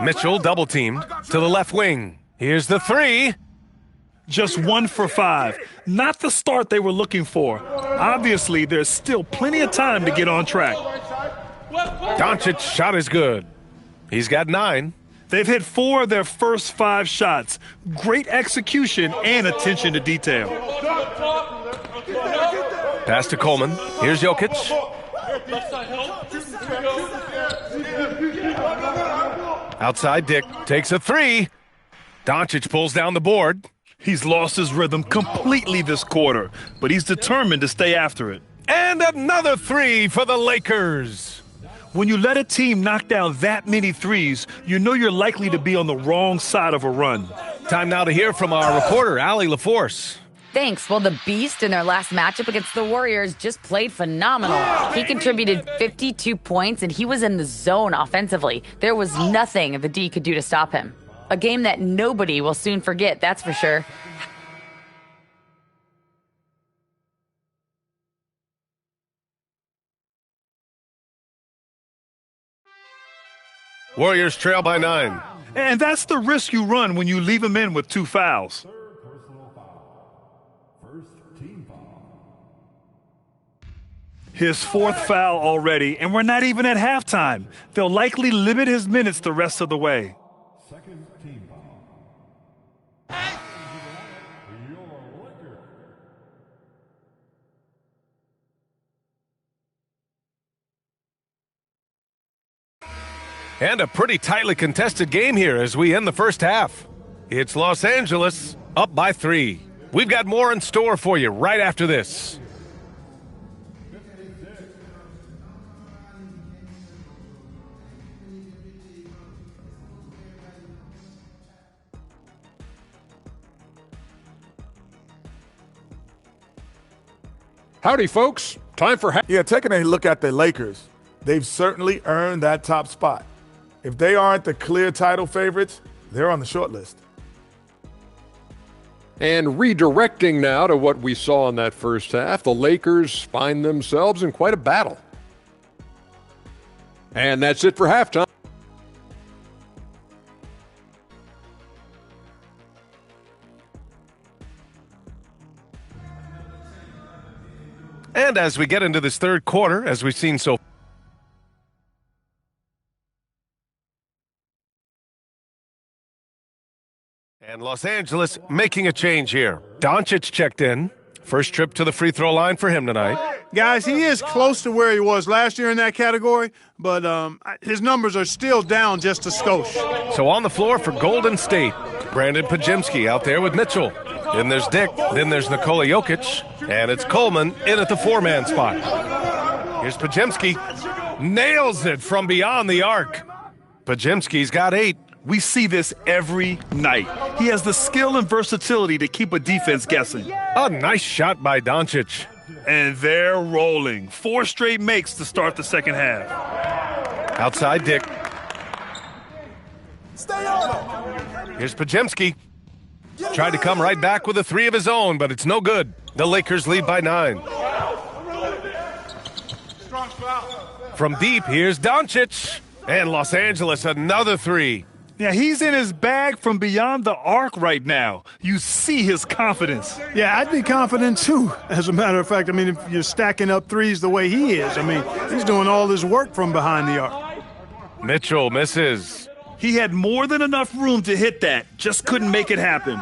Mitchell double-teamed to the left wing. Here's the 3. Just 1 for 5. Not the start they were looking for. Obviously, there's still plenty of time to get on track. Doncic's shot is good. He's got 9. They've hit 4 of their first 5 shots. Great execution and attention to detail. Pass to Coleman. Here's Jokic. Outside Dick takes a 3. Doncic pulls down the board. He's lost his rhythm completely this quarter, but he's determined to stay after it. And another 3 for the Lakers. When you let a team knock down that many threes, you know you're likely to be on the wrong side of a run. Time now to hear from our reporter, Allie LaForce. Thanks. Well, the Beast in their last matchup against the Warriors just played phenomenal. He contributed 52 points, and he was in the zone offensively. There was nothing the D could do to stop him. A game that nobody will soon forget, that's for sure. Warriors trail by 9. And that's the risk you run when you leave him in with 2 fouls. His 4th foul already, and we're not even at halftime. They'll likely limit his minutes the rest of the way. And a pretty tightly contested game here as we end the first half. It's Los Angeles up by 3. We've got more in store for you right after this. Howdy, folks. Time for taking a look at the Lakers. They've certainly earned that top spot. If they aren't the clear title favorites, they're on the short list. And redirecting now to what we saw in that first half, the Lakers find themselves in quite a battle. And that's it for halftime. And as we get into this third quarter, as we've seen so far, and Los Angeles making a change here. Doncic checked in. First trip to the free throw line for him tonight. Guys, he is close to where he was last year in that category, but his numbers are still down just a skosh. So on the floor for Golden State, Brandon Pajemski out there with Mitchell. Then there's Dick. Then there's Nikola Jokic. And it's Coleman in at the 4-man spot. Here's Pajemski. Nails it from beyond the arc. Pajemski's got 8. We see this every night. He has the skill and versatility to keep a defense guessing. A nice shot by Doncic. And they're rolling. 4 straight makes to start the second half. Outside Dick. Stay on. Here's Pajemski. Tried to come right back with a 3 of his own, but it's no good. The Lakers lead by 9. From deep, here's Doncic. And Los Angeles, another 3. Yeah, he's in his bag from beyond the arc right now. You see his confidence. Yeah, I'd be confident too. As a matter of fact, I mean, if you're stacking up threes the way he is, I mean, he's doing all his work from behind the arc. Mitchell misses. He had more than enough room to hit that, just couldn't make it happen.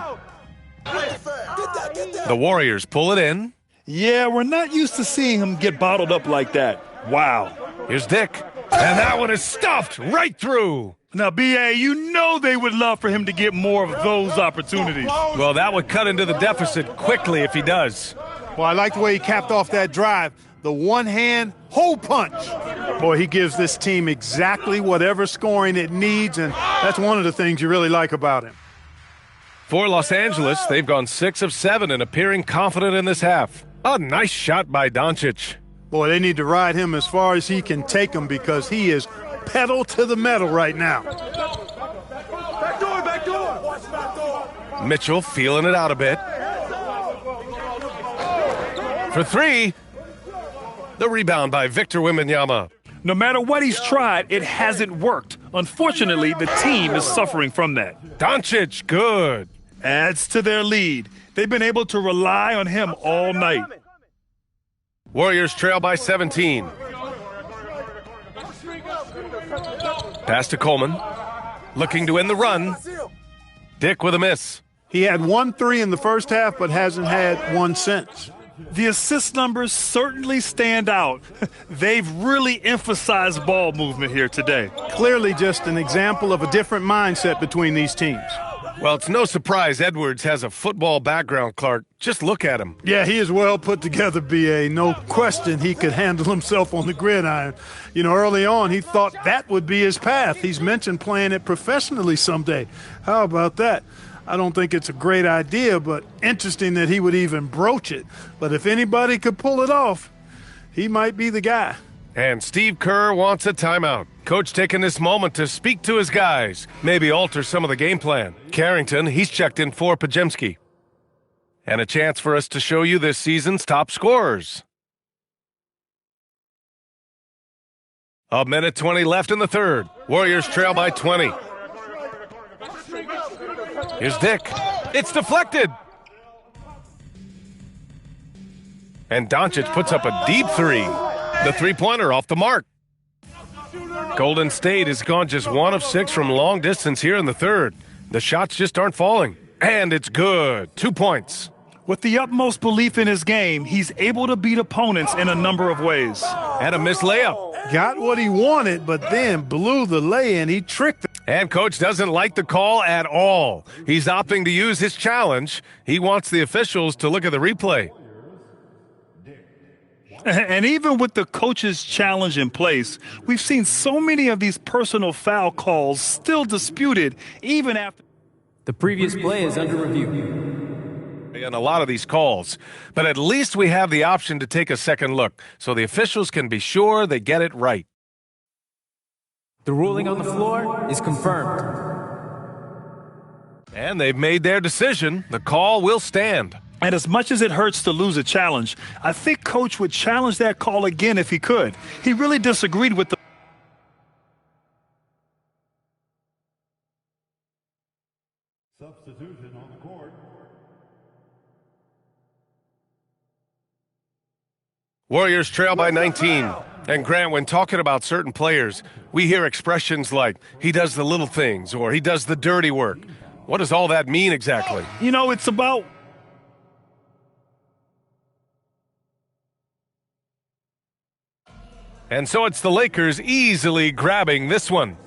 The Warriors pull it in. Yeah, we're not used to seeing him get bottled up like that. Wow. Here's Dick. And that one is stuffed right through. Now, B.A., you know they would love for him to get more of those opportunities. Well, that would cut into the deficit quickly if he does. Well, I like the way he capped off that drive. The one-hand hole punch. Boy, he gives this team exactly whatever scoring it needs, and that's one of the things you really like about him. For Los Angeles, they've gone 6 of 7 and appearing confident in this half. A nice shot by Doncic. Boy, they need to ride him as far as he can take them because he is pedal to the metal right now. Back door. Watch back door. Mitchell feeling it out a bit. For 3, the rebound by Victor Wembanyama. No matter what he's tried, it hasn't worked. Unfortunately, the team is suffering from that. Doncic, good. Adds to their lead. They've been able to rely on him all night. Warriors trail by 17. Pass to Coleman. Looking to end the run. Dick with a miss. He had 1 3 in the first half, but hasn't had one since. The assist numbers certainly stand out. They've really emphasized ball movement here today. Clearly just an example of a different mindset between these teams. Well, it's no surprise Edwards has a football background, Clark. Just look at him. Yeah, he is well put together, B.A. No question he could handle himself on the gridiron. You know, early on, he thought that would be his path. He's mentioned playing it professionally someday. How about that? I don't think it's a great idea, but interesting that he would even broach it. But if anybody could pull it off, he might be the guy. And Steve Kerr wants a timeout. Coach taking this moment to speak to his guys, maybe alter some of the game plan. Carrington, he's checked in for Pajemski. And a chance for us to show you this season's top scorers. A minute 20 left in the third. Warriors trail by 20. Here's Dick. It's deflected. And Doncic puts up a deep three. The three-pointer off the mark. Golden State has gone just 1 of 6 from long distance here in the third. The shots just aren't falling. And it's good. 2 points. With the utmost belief in his game, he's able to beat opponents in a number of ways. And a missed layup. Got what he wanted, but then blew the lay-in. He tricked him. And Coach doesn't like the call at all. He's opting to use his challenge. He wants the officials to look at the replay. And even with the coach's challenge in place, we've seen so many of these personal foul calls still disputed even after. The previous play is under review. In a lot of these calls, but at least we have the option to take a second look so the officials can be sure they get it right. The ruling on the floor is confirmed. And they've made their decision. The call will stand. And as much as it hurts to lose a challenge, I think Coach would challenge that call again if he could. He really disagreed with the substitution on the court. Warriors trail by 19. And Grant, when talking about certain players, we hear expressions like, he does the little things, or he does the dirty work. What does all that mean exactly? You know, it's about... And so it's the Lakers easily grabbing this one.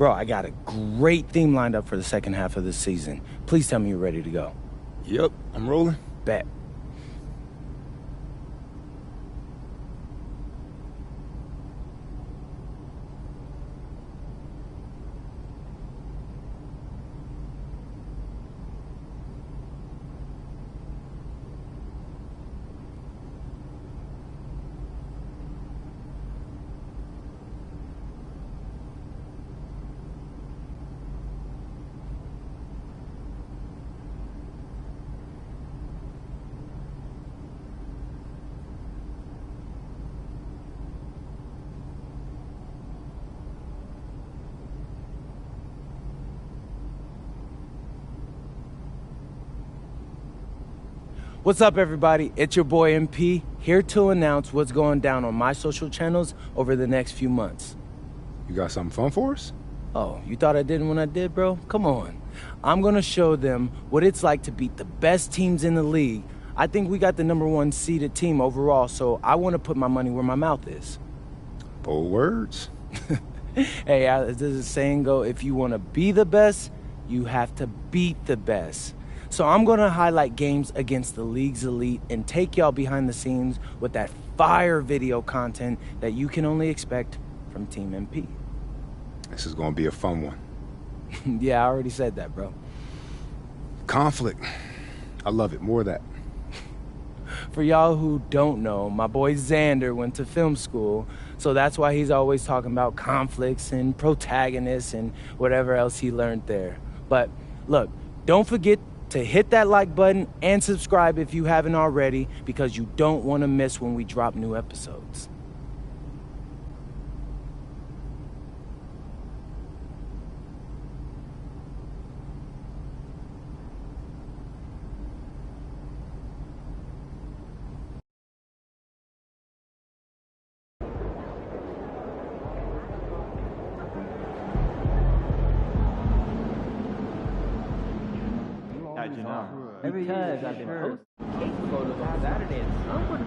Bro, I got a great theme lined up for the second half of the season. Please tell me you're ready to go. Yep, I'm rolling. Bet. What's up, everybody? It's your boy MP, here to announce what's going down on my social channels over the next few months. You got something fun for us? Oh, you thought I didn't when I did, bro? Come on. I'm gonna show them what it's like to beat the best teams in the league. I think we got the #1 seeded team overall, so I want to put my money where my mouth is. Bold words. Hey, does the saying go, if you want to be the best, you have to beat the best. So I'm going to highlight games against the league's elite and take y'all behind the scenes with that fire video content that you can only expect from Team MP. This is going to be a fun one. Yeah, I already said that, bro. Conflict. I love it. More of that. For y'all who don't know, my boy Xander went to film school, so that's why he's always talking about conflicts and protagonists and whatever else he learned there. But look, don't forget to hit that like button and subscribe if you haven't already, because you don't want to miss when we drop new episodes. How'd you know? Because I've been posting cake photos on Saturday and someone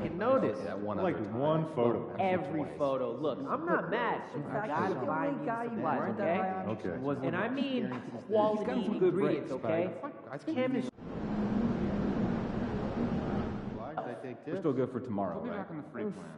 can notice. Like one photo. Every photo. Look, I'm not mad. I gotta buy me supplies, okay? Okay. And I mean quality ingredients, okay? Chemistry. We're still good for tomorrow, right?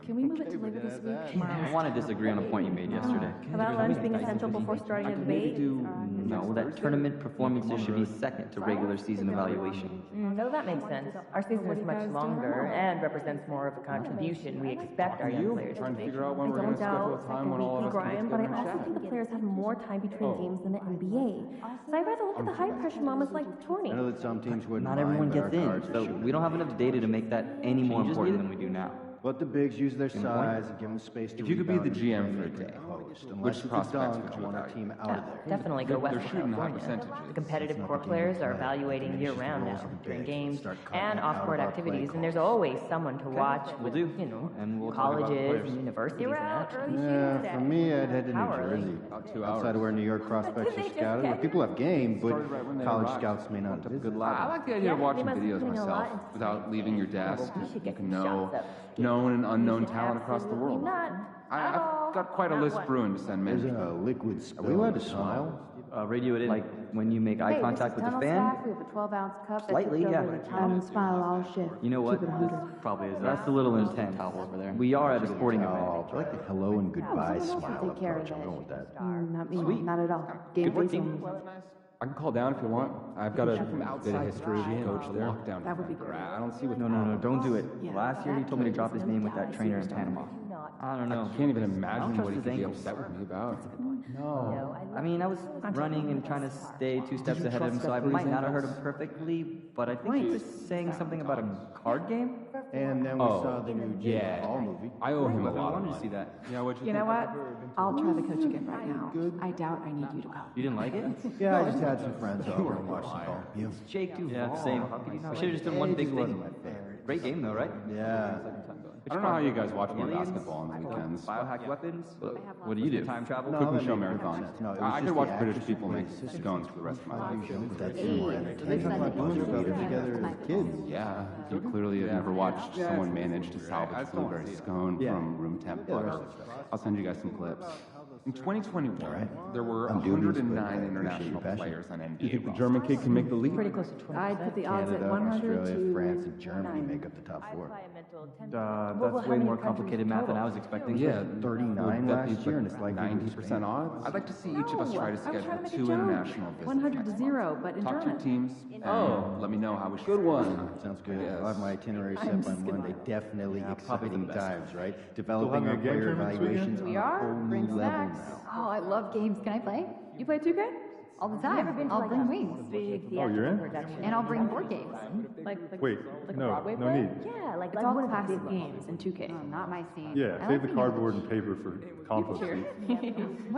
Can we move it to later this week? I want to disagree on a point you made yesterday. About lunch being essential before starting a debate? No, that tournament performances should be second to regular season evaluation. No, that makes sense. Our season is much longer and represents more of a contribution we expect our young players to Trying to make. figure out when I we're going don't to schedule doubt a time when all of us can Brian, get but I together and also chat. think the players have more time between games than the NBA. So I'd rather look at the high-pressure moments like the tourney. I know that some teams wouldn't Not mind, everyone but gets our in, guards so should we don't have enough data to make that any more important than we do now. Let the bigs use their size and give them space to If you could be the rebound GM for a and day, post. which Unless it's a prospects dunk, would I you want our evaluate? team out of there. Definitely go west They're of shooting high California. percentages. The competitive core players are evaluating year-round now, during games and off-court activities, and there's always someone to watch with, you know, And we'll talk about colleges players. and universities and that. Yeah, for me, I'd head to New How early? Jersey. About 2 Outside of where New York prospects are scouted, where people have game, but college scouts may not visit. I like the idea of watching videos myself without leaving your desk. You can know known and unknown talent across the world. I've got quite a list brewing to send There's men. a liquid spill. Are we allowed to smile? Radio it in. Like when you make eye contact with the fan? We have a 12-ounce cup. Slightly, yeah. Smile all shift. You know what? Keep it 100. This probably is. That's a little intense. We are at a sporting event. I like the hello and goodbye Someone else will smile take care of approach. I'm it. going with that. Not me. Not at all. Game Good face working. only. I can call down if you want. I've got a bit of history as a coach there. That would be great. I don't see what. No, don't do it. Last year he told me to drop his name with that trainer in Panama. I don't know. I can't even imagine trust what he his could be ankles. upset with me about. No. I mean, I was running and trying to stay 2 steps ahead of him, so I might not have heard him perfectly, but I think he was saying something about a card game. And then we saw the new James Hall movie. I owe him a lot. I wanted to see that. Yeah, what You know what? I'll try the coach again right now. I doubt I need you to go. You didn't like it? Yeah, I just had some friends over and watched the ball. You? Jake Duval. Yeah, same. We should have just done one big thing. Great game though, right? Yeah. I don't know how you guys watch more basketball on the weekends. Biohack weapons. What do you do? Time travel. No, Cooking that show made marathons. sense. No, it was I just could watch the British actors people who make played scones for the rest of my life. That's more entertaining. They talk about doing stuff together as kids. Yeah, you clearly have never watched someone manage to salvage blueberry scone from room temp butter. I'll send you guys some clips. In 2021, there were I'm dubious, 109 but international appreciate your players on NBA. You think the German kid can make the league? Pretty close to 20%. I'd put the odds at 100 Australia, France, and Germany make up the top 4. That's way more complicated math than I was expecting. Yeah, 39 last year, and it's like 90% odds. I'd like to see each of us try to schedule 2 international visits. 100 to 0, but in Talk to your German. teams and let me know how we should. Good one. Sounds good. I'll have my itinerary set by Monday. Definitely exciting times, right? Developing our player evaluations on a whole new level now. Oh, I love games. Can I play? You play 2K? All the time. I'll bring wings. Oh, you're in? And I'll bring board games. Wait, no need. Yeah, like it's all the passive games in 2K. Oh, not my scene. Yeah, save the cardboard and paper for compost. What am I thinking?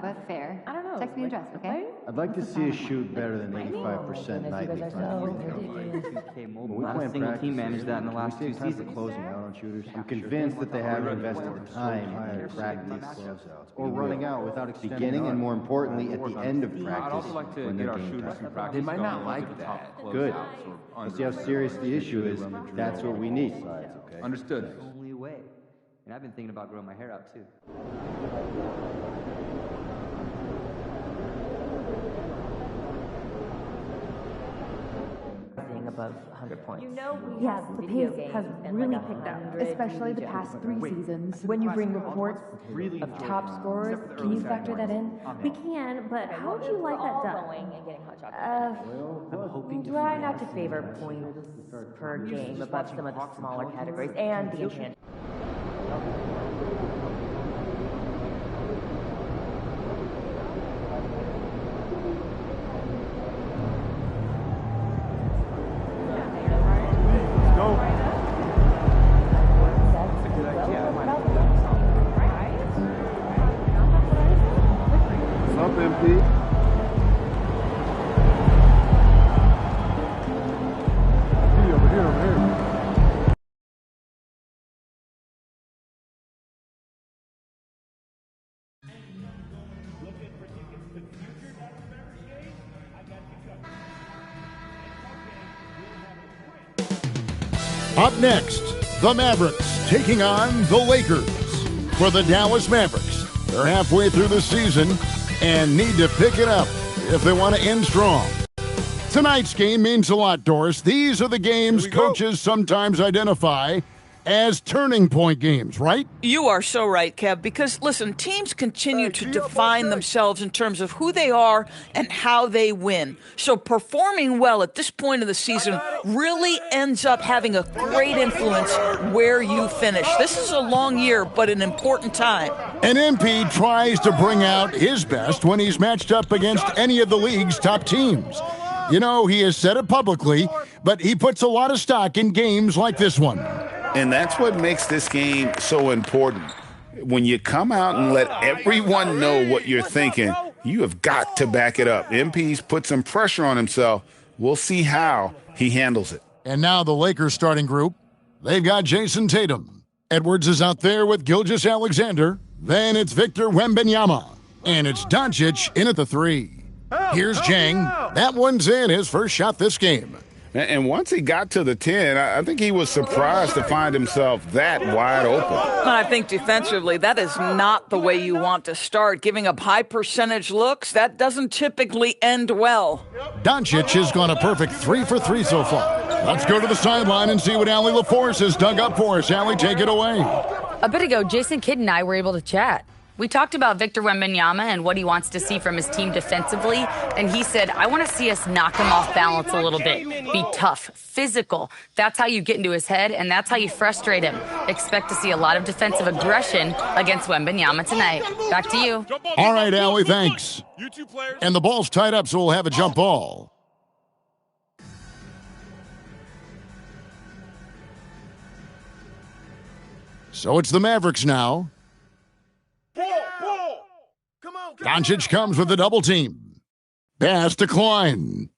But fair. I don't know. Text me the address, okay? I'd like to see us shoot better than 85% nightly. Not a single team managed that in the last 2 seasons. Closing out on shooters. I'm convinced that they haven't invested the time in practice or running out without beginning and, more importantly, at the end of practice. I'd also like to get our shooters some practice. They might not like that. Good. Let's see how serious the issue is. That's what we need. Understood. Only way. And I've been thinking about growing my hair out too. Above 100 points. Yes, the pace has really picked up, especially the past 3 seasons. When you bring reports of top scorers, can you factor that in? We can, but how would you like that done? Try not to favor points per game above some of the smaller categories and the enchant. Up next, the Mavericks taking on the Lakers. For the Dallas Mavericks, they're halfway through the season and need to pick it up if they want to end strong. Tonight's game means a lot, Doris. These are the games coaches sometimes identify as turning point games, right? You are so right, Kev, because, listen, teams continue to define themselves in terms of who they are and how they win. So performing well at this point of the season really ends up having a great influence where you finish. This is a long year, but an important time. And MP tries to bring out his best when he's matched up against any of the league's top teams. You know, he has said it publicly, but he puts a lot of stock in games like this one. And that's what makes this game so important. When you come out and let everyone know what you're thinking, you have got to back it up. MP's put some pressure on himself. We'll see how he handles it. And now the Lakers starting group. They've got Jason Tatum. Edwards is out there with Gilgeous-Alexander. Then it's Victor Wembanyama. And it's Doncic in at the 3. Here's Jang. That one's in, his first shot this game. And once he got to the 10, I think he was surprised to find himself that wide open. I think defensively, that is not the way you want to start. Giving up high percentage looks, that doesn't typically end well. Doncic has gone a perfect 3 for 3 so far. Let's go to the sideline and see what Allie LaForce has dug up for us. Allie, take it away. A bit ago, Jason Kidd and I were able to chat. We talked about Victor Wembanyama and what he wants to see from his team defensively, and he said, I want to see us knock him off balance a little bit. Be tough, physical. That's how you get into his head, and that's how you frustrate him. Expect to see a lot of defensive aggression against Wembanyama tonight. Back to you. All right, Allie, thanks. And the ball's tied up, so we'll have a jump ball. So it's the Mavericks now. Doncic comes with a double team. Pass to Klein.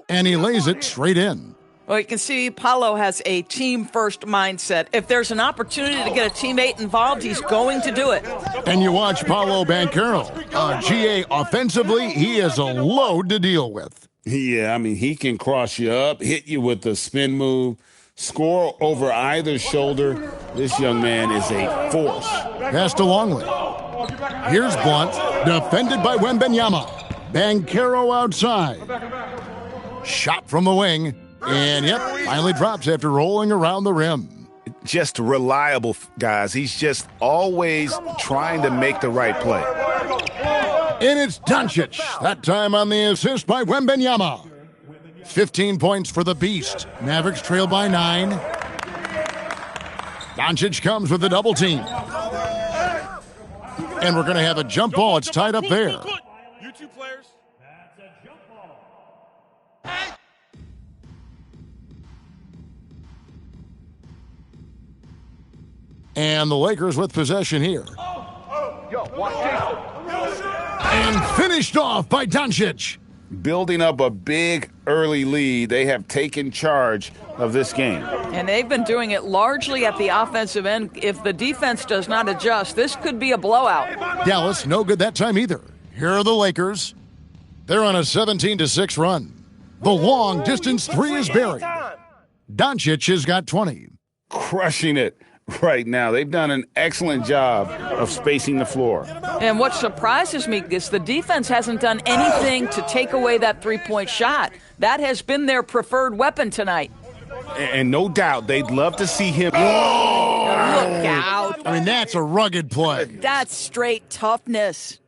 And he lays it straight in. Well, you can see Paolo has a team-first mindset. If there's an opportunity to get a teammate involved, he's going to do it. And you watch Paolo Banchero. GA offensively, he is a load to deal with. Yeah, I mean, he can cross you up, hit you with the spin move, score over either shoulder. This young man is a force. Pass to Longley. Here's Blunt, defended by Wembanyama. Banchero outside. Shot from the wing. And, finally drops after rolling around the rim. Just reliable, guys. He's just always trying to make the right play. And it's Doncic. That time on the assist by Wembanyama. 15 points for the Beast. Mavericks trail by 9. Doncic comes with the double team. And we're going to have a jump ball. It's tied up there. You two players. That's a jump ball. And the Lakers with possession here. Yo, watch Jason. And finished off by Doncic. Building up a big early lead, they have taken charge of this game. And they've been doing it largely at the offensive end. If the defense does not adjust, this could be a blowout. Dallas, no good that time either. Here are the Lakers. They're on a 17-6 run. The long-distance three is buried. Doncic has got 20. Crushing it right now. They've done an excellent job of spacing the floor. And what surprises me is the defense hasn't done anything to take away that three-point shot. That has been their preferred weapon tonight. And no doubt they'd love to see him. Look out. I mean, that's a rugged play. That's straight toughness.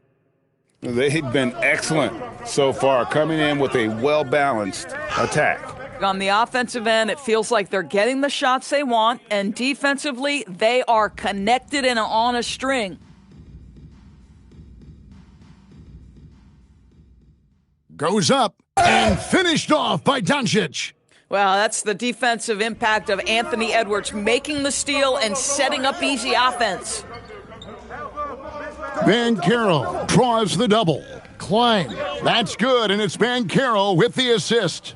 They've been excellent so far, coming in with a well-balanced attack. On the offensive end, it feels like they're getting the shots they want, and defensively, they are connected and on a string. Goes up and finished off by Doncic. Well, that's the defensive impact of Anthony Edwards making the steal and setting up easy offense. Banchero draws the double. Klein, that's good, and it's Banchero with the assist.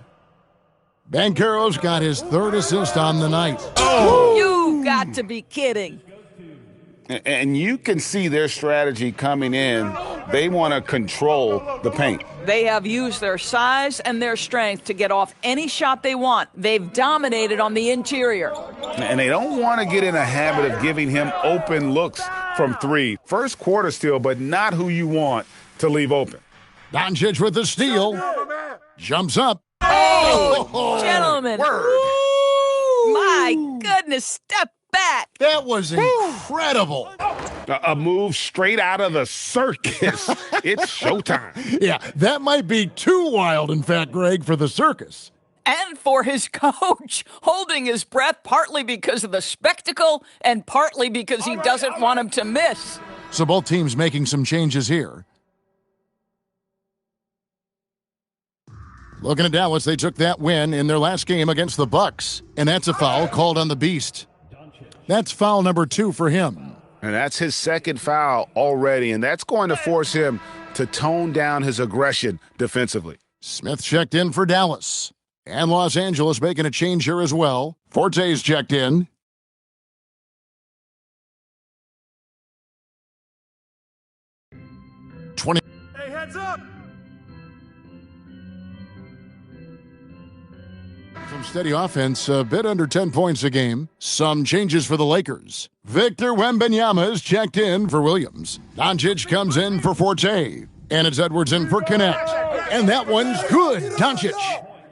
Banchero's got his third assist on the night. Oh! You got to be kidding. And you can see their strategy coming in. They want to control the paint. They have used their size and their strength to get off any shot they want. They've dominated on the interior. And they don't want to get in a habit of giving him open looks from three. First quarter still, but not who you want to leave open. Doncic with the steal. Jumps up. Oh, gentlemen. Word. My goodness, step back. That was incredible. A move straight out of the circus. It's showtime. Yeah, that might be too wild, in fact, Greg, for the circus. And for his coach, holding his breath partly because of the spectacle and partly because he doesn't want him to miss. So both teams making some changes here. Looking at Dallas, they took that win in their last game against the Bucks, and that's a foul called on the Beast. That's foul number 2 for him. And that's his second foul already, and that's going to force him to tone down his aggression defensively. Smith checked in for Dallas, and Los Angeles making a change here as well. Forte's checked in. Hey, heads up! Some steady offense, a bit under 10 points a game. Some changes for the Lakers. Victor Wembanyama is checked in for Williams. Doncic comes in for Forte. And it's Edwards in for Connect. And that one's good. Doncic.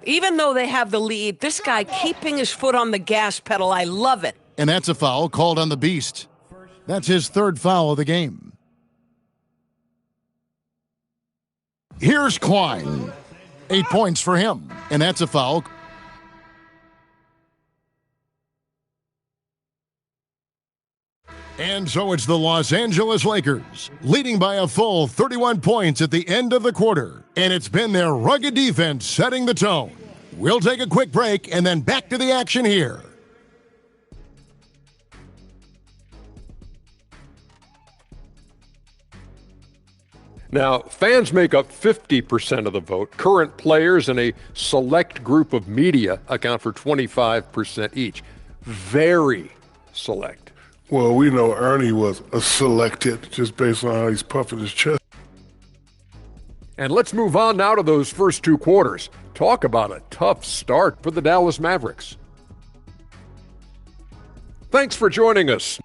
Even though they have the lead, this guy keeping his foot on the gas pedal, I love it. And that's a foul called on the Beast. That's his third foul of the game. Here's Klein. 8 points for him. And that's a foul. And so it's the Los Angeles Lakers, leading by a full 31 points at the end of the quarter. And it's been their rugged defense setting the tone. We'll take a quick break and then back to the action here. Now, fans make up 50% of the vote. Current players and a select group of media account for 25% each. Very select. Well, we know Ernie was a selected just based on how he's puffing his chest. And let's move on now to those first 2 quarters. Talk about a tough start for the Dallas Mavericks. Thanks for joining us.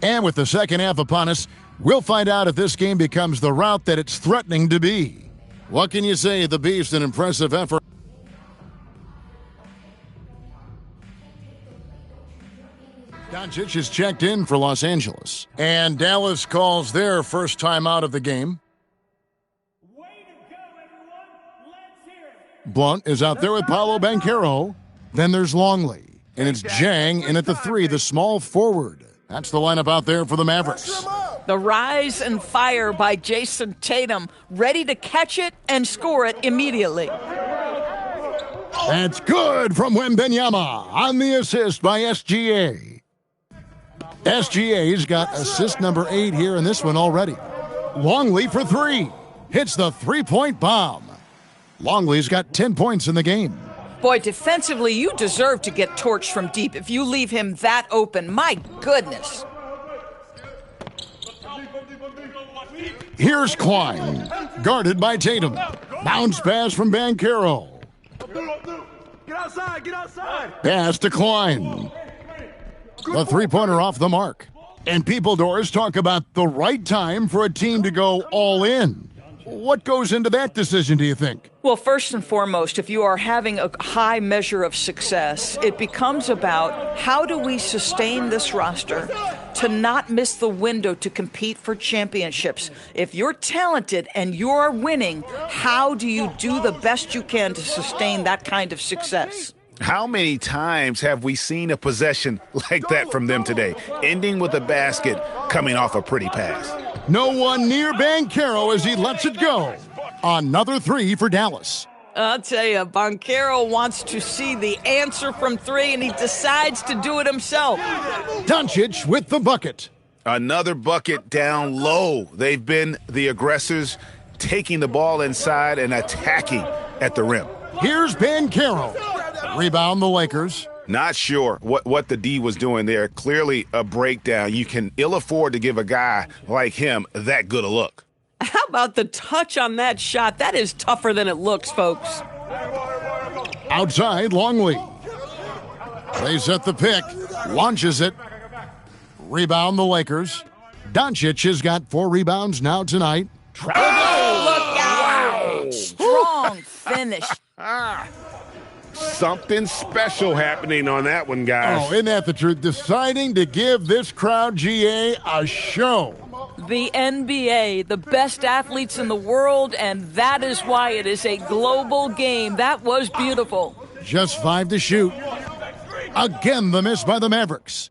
And with the second half upon us, we'll find out if this game becomes the rout that it's threatening to be. What can you say? The Beast, an impressive effort. Doncic is checked in for Los Angeles. And Dallas calls their first time out of the game. Blunt is out there with Paolo Banchero. Then there's Longley. And it's Jang in at the 3, the small forward. That's the lineup out there for the Mavericks. The rise and fire by Jason Tatum, ready to catch it and score it immediately. That's good from Wembanyama on the assist by SGA. SGA's got assist number 8 here in this one already. Longley for 3. Hits the three-point bomb. Longley's got 10 points in the game. Boy, defensively, you deserve to get torched from deep if you leave him that open. My goodness. Here's Klein, guarded by Tatum. Bounce pass from Banchero. Get outside, get outside. Pass to Klein. The three-pointer off the mark. And people doors talk about the right time for a team to go all in. What goes into that decision, do you think? Well, first and foremost, if you are having a high measure of success, it becomes about how do we sustain this roster to not miss the window to compete for championships. If you're talented and you're winning, how do you do the best you can to sustain that kind of success? How many times have we seen a possession like that from them today, ending with a basket coming off a pretty pass? No one near Banchero as he lets it go. Another 3 for Dallas. I'll tell you, Banchero wants to see the answer from 3, and he decides to do it himself. Doncic with the bucket. Another bucket down low. They've been the aggressors, taking the ball inside and attacking at the rim. Here's Banchero. Rebound the Lakers. Not sure what the D was doing there. Clearly a breakdown. You can ill afford to give a guy like him that good a look. How about the touch on that shot? That is tougher than it looks, folks. Outside, Longley. Plays at the pick. Launches it. Rebound the Lakers. Doncic has got 4 rebounds now tonight. Look out! Wow. Strong finish. Something special happening on that one, guys. Oh, isn't that the truth? Deciding to give this crowd, GA, a show. The NBA, the best athletes in the world, and that is why it is a global game. That was beautiful. Just 5 to shoot. Again, the miss by the Mavericks.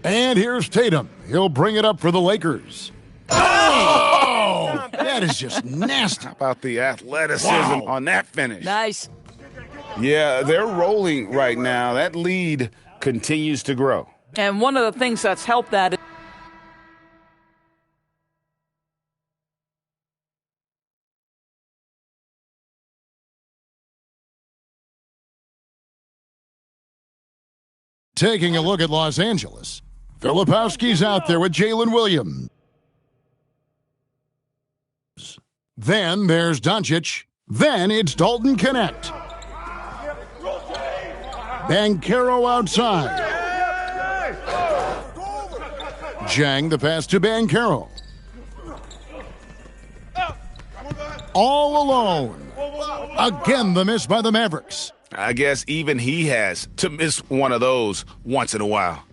And here's Tatum. He'll bring it up for the Lakers. Oh! That is just nasty. How about the athleticism on that finish? Nice. Yeah, they're rolling right now. That lead continues to grow. And one of the things that's helped that is taking a look at Los Angeles. Filipowski's out there with Jalen Williams. Then there's Doncic. Then it's Dalton Connect. Banchero outside. Jang the pass to Banchero. All alone. Again, the miss by the Mavericks. I guess even he has to miss one of those once in a while.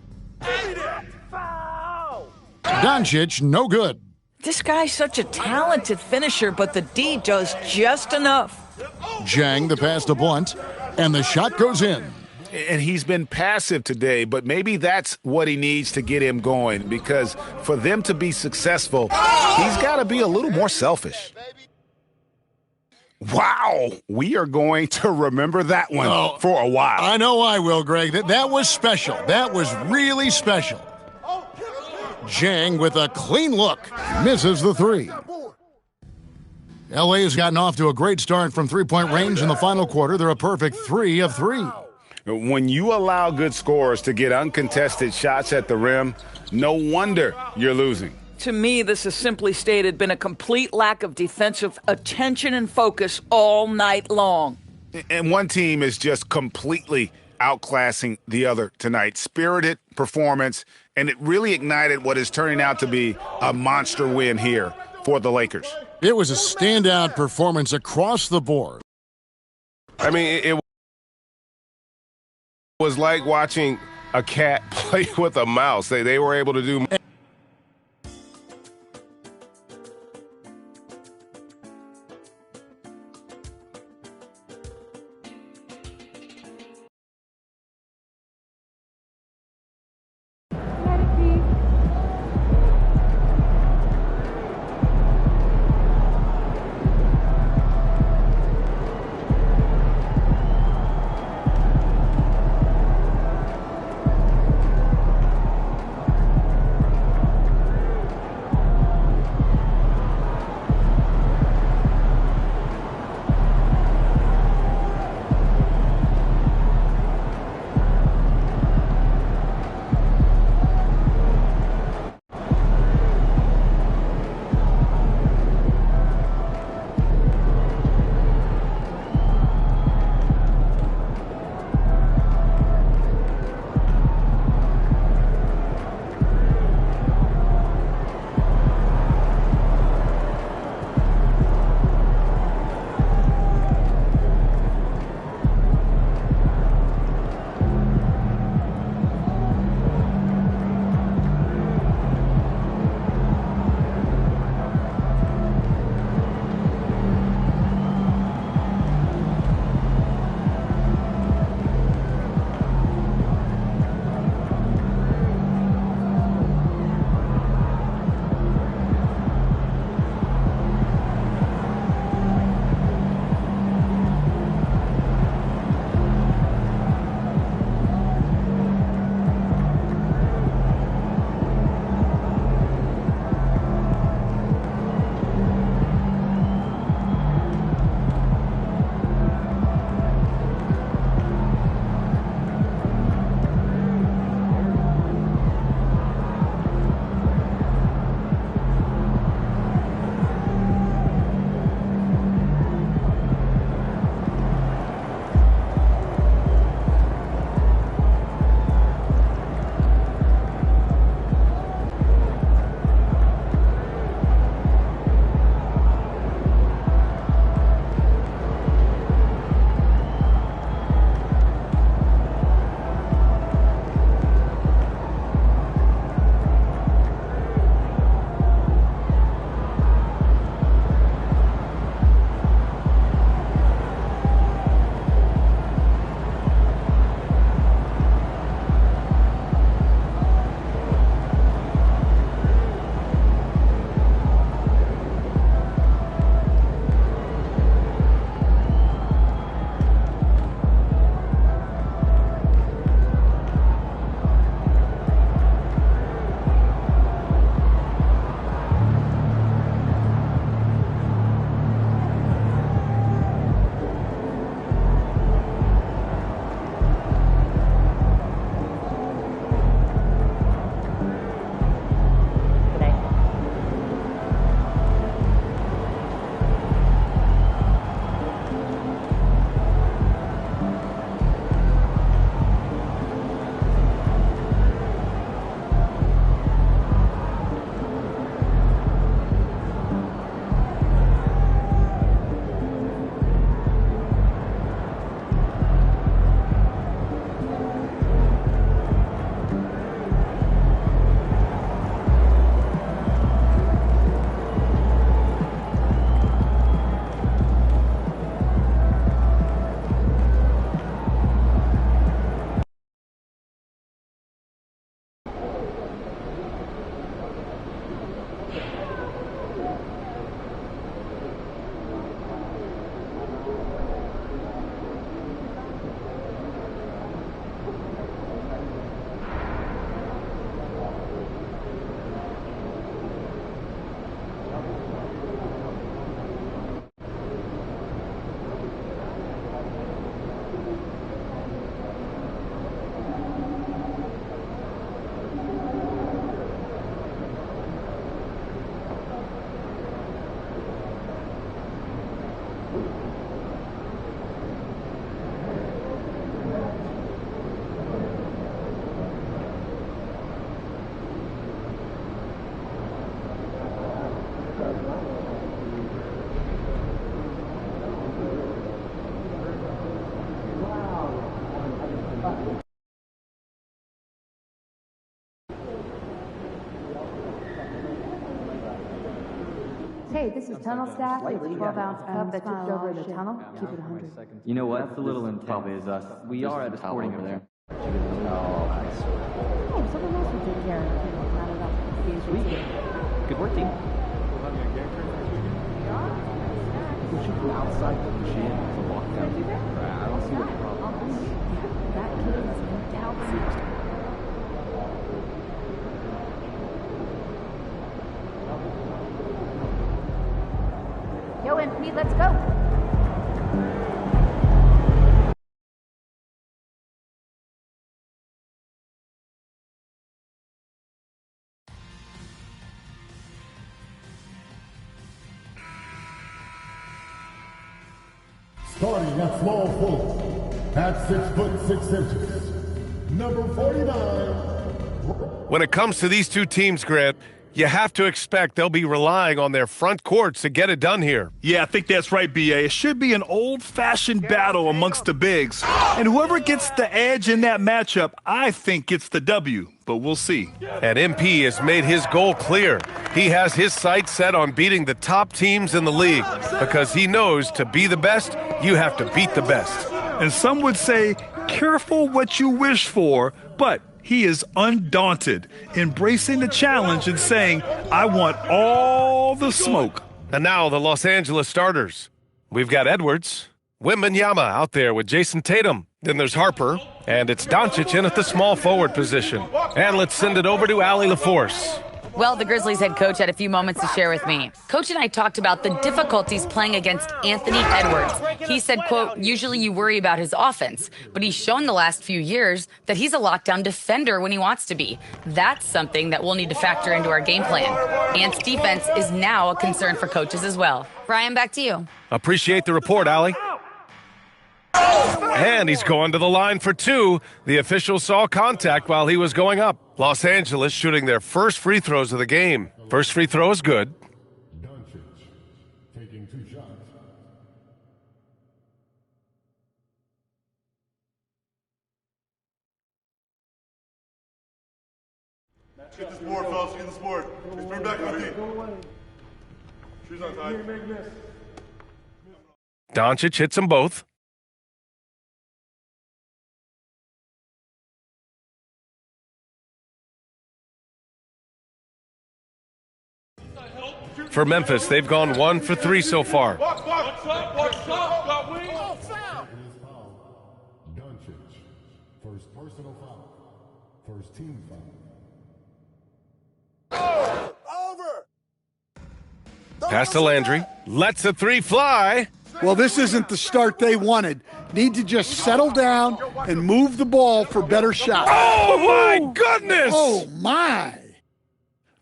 Doncic, no good. This guy's such a talented finisher, but the D does just enough. Jang the pass to Blunt, and the shot goes in. And he's been passive today, but maybe that's what he needs to get him going, because for them to be successful, he's got to be a little more selfish. Wow, we are going to remember that one for a while. I know I will, Greg. That was special. That was really special. Jang with a clean look. Misses the 3. LA has gotten off to a great start from three-point range in the final quarter. They're a perfect 3 of 3. When you allow good scorers to get uncontested shots at the rim, no wonder you're losing. To me, this has simply stated been a complete lack of defensive attention and focus all night long. And one team is just completely outclassing the other tonight. Spirited performance and it really ignited what is turning out to be a monster win here for the Lakers. It was a standout performance across the board. I mean, it was like watching a cat play with a mouse. They were able to do. Hey, this is tunnel staff. It's a 12-ounce cup that tipped over the tunnel. Keep it 100. You know what? That's a little intense. Probably is us. We are at a sporting over there. Oh, someone else will take care of it. Not enough. Sweet. Good work, team. We should go outside the gym to walk down. I don't see what the problem is. That kid is down. Yo, MP, let's go. Starting at small forward, at 6'6", number 49. When it comes to these two teams, Grant, you have to expect they'll be relying on their front courts to get it done here. Yeah, I think that's right, B.A. It should be an old-fashioned battle amongst the bigs. And whoever gets the edge in that matchup, I think gets the W, but we'll see. And MP has made his goal clear. He has his sights set on beating the top teams in the league because he knows to be the best, you have to beat the best. And some would say, careful what you wish for, but he is undaunted, embracing the challenge and saying, I want all the smoke. And now the Los Angeles starters. We've got Edwards, Wembanyama out there with Jason Tatum. Then there's Harper, and it's Doncic in at the small forward position. And let's send it over to Allie LaForce. Well, the Grizzlies head coach had a few moments to share with me. Coach and I talked about the difficulties playing against Anthony Edwards. He said, quote, usually you worry about his offense, but he's shown the last few years that he's a lockdown defender when he wants to be. That's something that we'll need to factor into our game plan. Ant's defense is now a concern for coaches as well. Brian, back to you. Appreciate the report, Allie. And he's going to the line for two. The official saw contact while he was going up. Los Angeles shooting their first free throws of the game. First free throw is good. Doncic taking 2 shots. Get this board, fellas. Get this board. Just bring back my feet. Shoes on tight. Doncic hits them both. For Memphis, they've gone 1 for 3 so far. Box, box. Got wings. Doncic, first personal foul, first team foul. Over. Pass to Landry. Lets a 3 fly. Well, this isn't the start they wanted. Need to just settle down and move the ball for better shots. Oh, my goodness! Oh, my.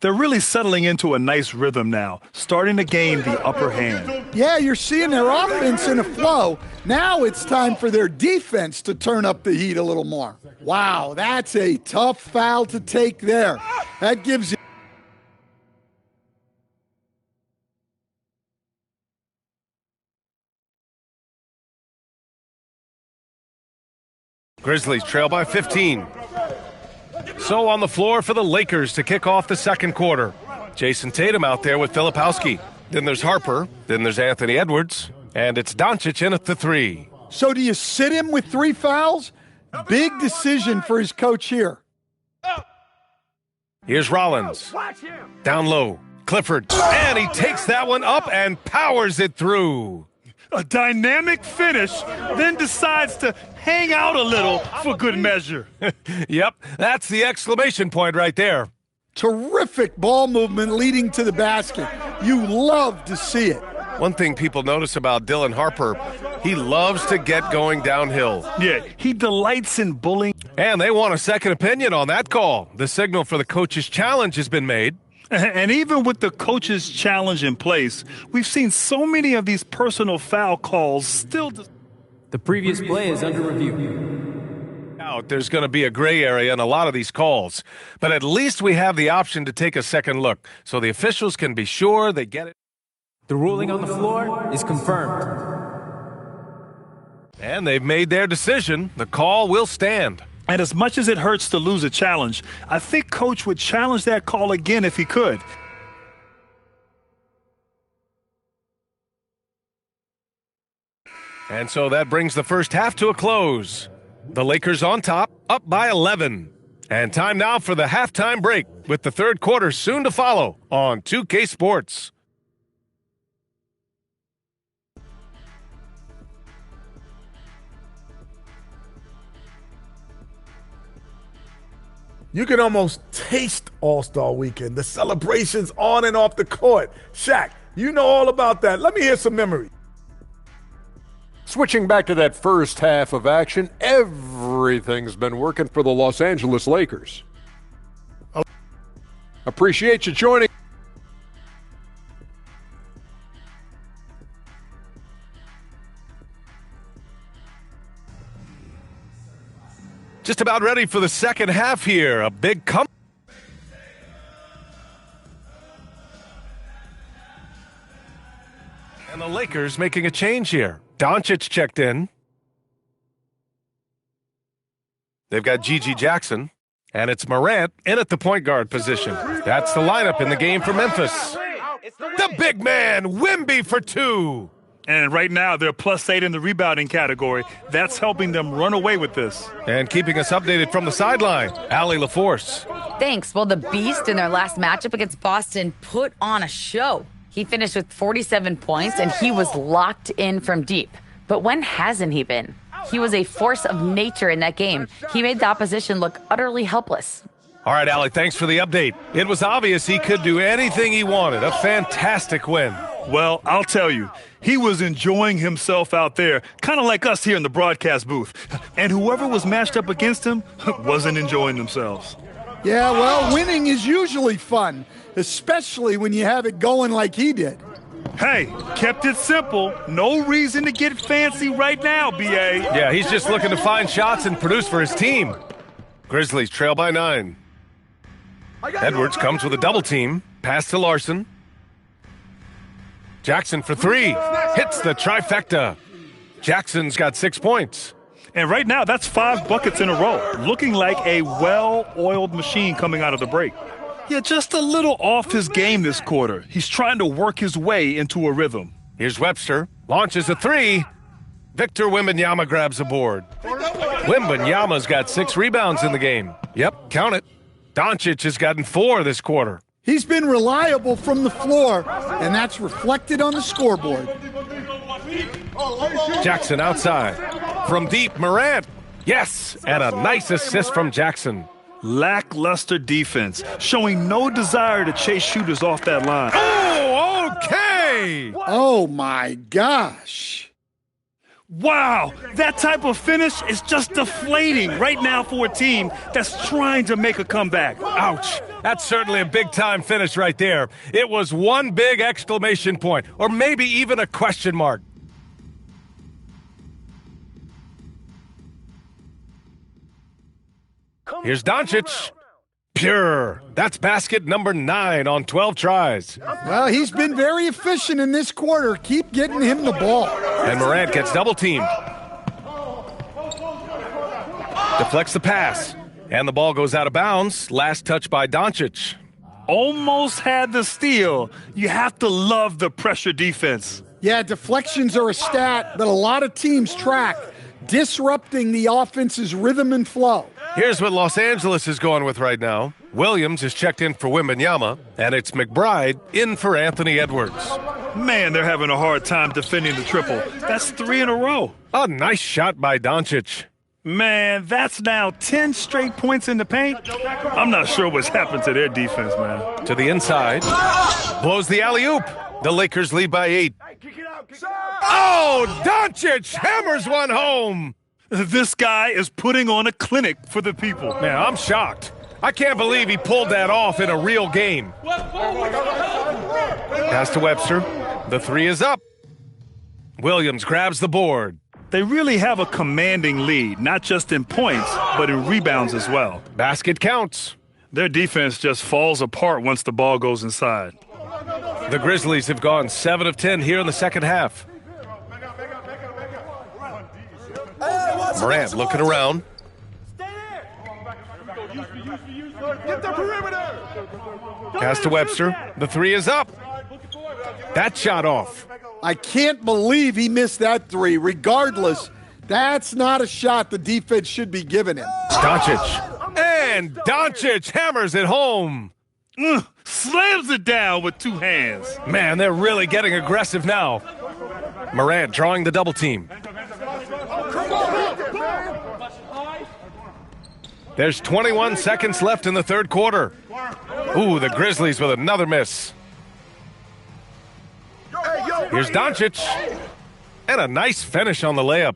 They're really settling into a nice rhythm now, starting to gain the upper hand. Yeah, you're seeing their offense in a flow. Now it's time for their defense to turn up the heat a little more. Wow, that's a tough foul to take there. That gives you... Grizzlies trail by 15. So on the floor for the Lakers to kick off the second quarter. Jason Tatum out there with Filipowski. Then there's Harper. Then there's Anthony Edwards. And it's Doncic in at the 3. So do you sit him with 3 fouls? Big decision for his coach here. Here's Rollins. Down low. Clifford. And he takes that one up and powers it through. A dynamic finish, then decides to hang out a little for good measure. Yep, that's the exclamation point right there. Terrific ball movement leading to the basket. You love to see it. One thing people notice about Dylan Harper, he loves to get going downhill. Yeah, he delights in bullying. And they want a second opinion on that call. The signal for the coach's challenge has been made. And even with the coach's challenge in place, we've seen so many of these personal foul calls still... The previous play is under review. There's going to be a gray area in a lot of these calls. But at least we have the option to take a second look, so the officials can be sure they get it. The ruling on the floor is confirmed. And they've made their decision. The call will stand. And as much as it hurts to lose a challenge, I think Coach would challenge that call again if he could. And so that brings the first half to a close. The Lakers on top, up by 11. And time now for the halftime break, with the third quarter soon to follow on 2K Sports. You can almost taste All-Star Weekend, the celebrations on and off the court. Shaq, you know all about that. Let me hear some memories. Switching back to that first half of action, everything's been working for the Los Angeles Lakers. Appreciate you joining. Just about ready for the second half here. A big comeback. And the Lakers making a change here. Doncic checked in. They've got Gigi Jackson. And it's Morant in at the point guard position. That's the lineup in the game for Memphis. The big man, Wemby for two. And right now, they're +8 in the rebounding category. That's helping them run away with this. And keeping us updated from the sideline, Allie LaForce. Thanks. Well, the Beast in their last matchup against Boston put on a show. He finished with 47 points, and he was locked in from deep. But when hasn't he been? He was a force of nature in that game. He made the opposition look utterly helpless. All right, Allie, thanks for the update. It was obvious he could do anything he wanted. A fantastic win. Well, I'll tell you, he was enjoying himself out there, kind of like us here in the broadcast booth. And whoever was matched up against him wasn't enjoying themselves. Yeah, well, winning is usually fun, especially when you have it going like he did. Hey, kept it simple. No reason to get fancy right now, B.A. Yeah, he's just looking to find shots and produce for his team. Grizzlies trail by 9. Edwards comes with a double team. Pass to Larson. Jackson for 3. Hits the trifecta. Jackson's got 6 points. And right now, that's 5 buckets in a row. Looking like a well-oiled machine coming out of the break. Yeah, just a little off his game this quarter. He's trying to work his way into a rhythm. Here's Webster. Launches a 3. Victor Wembanyama grabs a board. Wembanyama's got 6 rebounds in the game. Yep, count it. Doncic has gotten 4 this quarter. He's been reliable from the floor, and that's reflected on the scoreboard. Jackson outside. From deep, Morant. Yes, and a nice assist from Jackson. Lackluster defense, showing no desire to chase shooters off that line. Oh, okay! Oh, my gosh. Wow, that type of finish is just deflating right now for a team that's trying to make a comeback. Ouch. That's certainly a big-time finish right there. It was one big exclamation point, or maybe even a question mark. Here's Doncic. Pure. That's basket number 9 on 12 tries. Well, he's been very efficient in this quarter. Keep getting him the ball. And Morant gets double-teamed. Deflects the pass. And the ball goes out of bounds. Last touch by Doncic. Almost had the steal. You have to love the pressure defense. Yeah, deflections are a stat that a lot of teams track, disrupting the offense's rhythm and flow. Here's what Los Angeles is going with right now. Williams is checked in for Wembanyama, and it's McBride in for Anthony Edwards. Man, they're having a hard time defending the triple. That's 3 in a row. A nice shot by Doncic. Man, that's now 10 straight points in the paint. I'm not sure what's happened to their defense, man. To the inside. Blows the alley-oop. The Lakers lead by 8. Oh, Doncic hammers one home. This guy is putting on a clinic for the people. Man, I'm shocked. I can't believe he pulled that off in a real game. Pass to Webster. The 3 is up. Williams grabs the board. They really have a commanding lead, not just in points, but in rebounds as well. Basket counts. Their defense just falls apart once the ball goes inside. The Grizzlies have gone 7 of 10 here in the second half. Morant looking around. Pass to Webster. The 3 is up. That shot off. I can't believe he missed that three. Regardless, that's not a shot the defense should be giving him. Doncic. And Doncic hammers it home. Slams it down with two hands. Man, they're really getting aggressive now. Morant drawing the double team. There's 21 seconds left in the third quarter. Ooh, the Grizzlies with another miss. Here's Doncic. And a nice finish on the layup.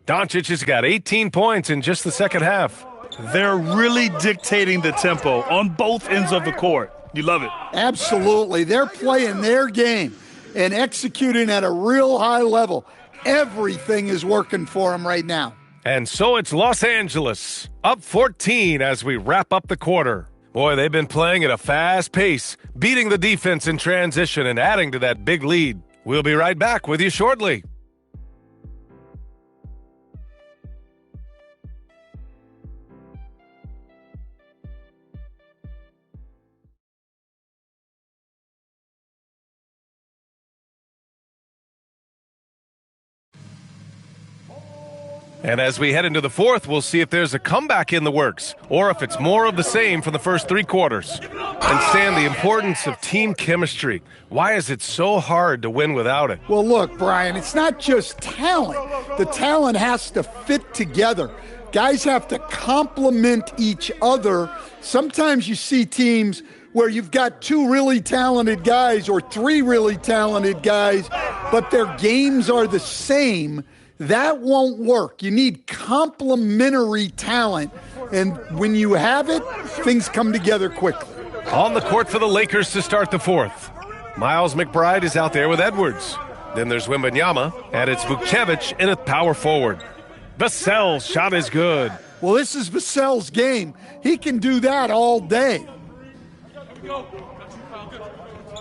Doncic has got 18 points in just the second half. They're really dictating the tempo on both ends of the court. You love it. Absolutely. They're playing their game and executing at a real high level. Everything is working for them right now. And so it's Los Angeles, up 14 as we wrap up the quarter. Boy, they've been playing at a fast pace, beating the defense in transition and adding to that big lead. We'll be right back with you shortly. And as we head into the fourth, we'll see if there's a comeback in the works or if it's more of the same from the first three quarters. And Stan, the importance of team chemistry. Why is it so hard to win without it? Well, look, Brian, it's not just talent. The talent has to fit together. Guys have to complement each other. Sometimes you see teams where you've got two really talented guys or three really talented guys, but their games are the same. That won't work. You need complementary talent. And when you have it, things come together quickly. On the court for the Lakers to start the fourth. Miles McBride is out there with Edwards. Then there's Wembanyama, and it's Vukcevic in at power forward. Vassell's shot is good. Well, this is Vassell's game. He can do that all day.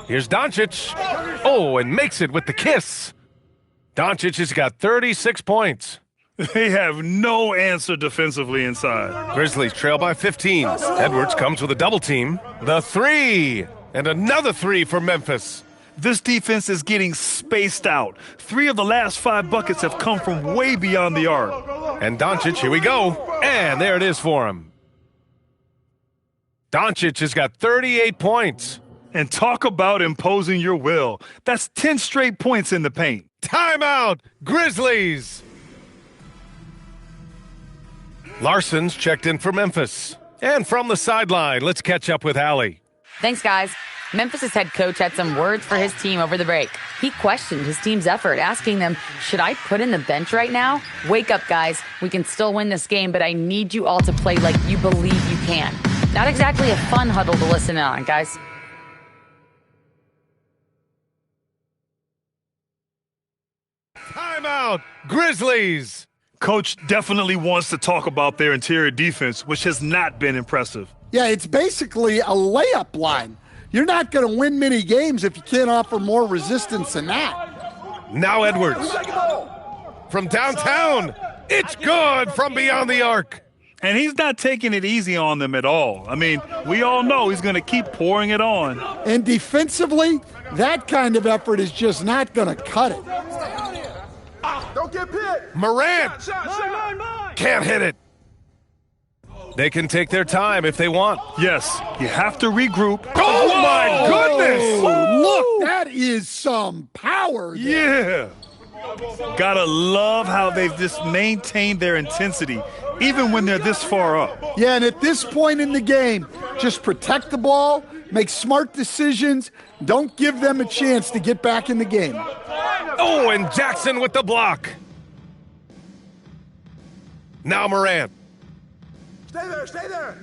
Here's Doncic. Oh, and makes it with the kiss. Doncic has got 36 points. They have no answer defensively inside. Grizzlies trail by 15. Edwards comes with a double team. The three. And another three for Memphis. This defense is getting spaced out. 3 of the last 5 buckets have come from way beyond the arc. And Doncic, here we go. And there it is for him. Doncic has got 38 points. And talk about imposing your will. That's 10 straight points in the paint. Timeout, Grizzlies. Larson's checked in for Memphis. And from the sideline, let's catch up with Allie. Thanks, guys. Memphis' head coach had some words for his team over the break. He questioned his team's effort, asking them, should I put in the bench right now? Wake up, guys. We can still win this game, but I need you all to play like you believe you can. Not exactly a fun huddle to listen in on, guys. Timeout, Grizzlies. Coach definitely wants to talk about their interior defense, which has not been impressive. Yeah, it's basically a layup line. You're not going to win many games if you can't offer more resistance than that. Now Edwards. From downtown. It's good from beyond the arc. And he's not taking it easy on them at all. I mean, we all know he's going to keep pouring it on. And defensively, that kind of effort is just not going to cut it. Don't get picked. Morant can't hit it. They can take their time if they want. Yes, you have to regroup. Oh, my goodness! Look, that is some power there. Yeah. Gotta love how they've just maintained their intensity, even when they're this far up. Yeah, and at this point in the game, just protect the ball, make smart decisions, don't give them a chance to get back in the game. Oh, and Jackson with the block. Now Morant. Stay there, stay there.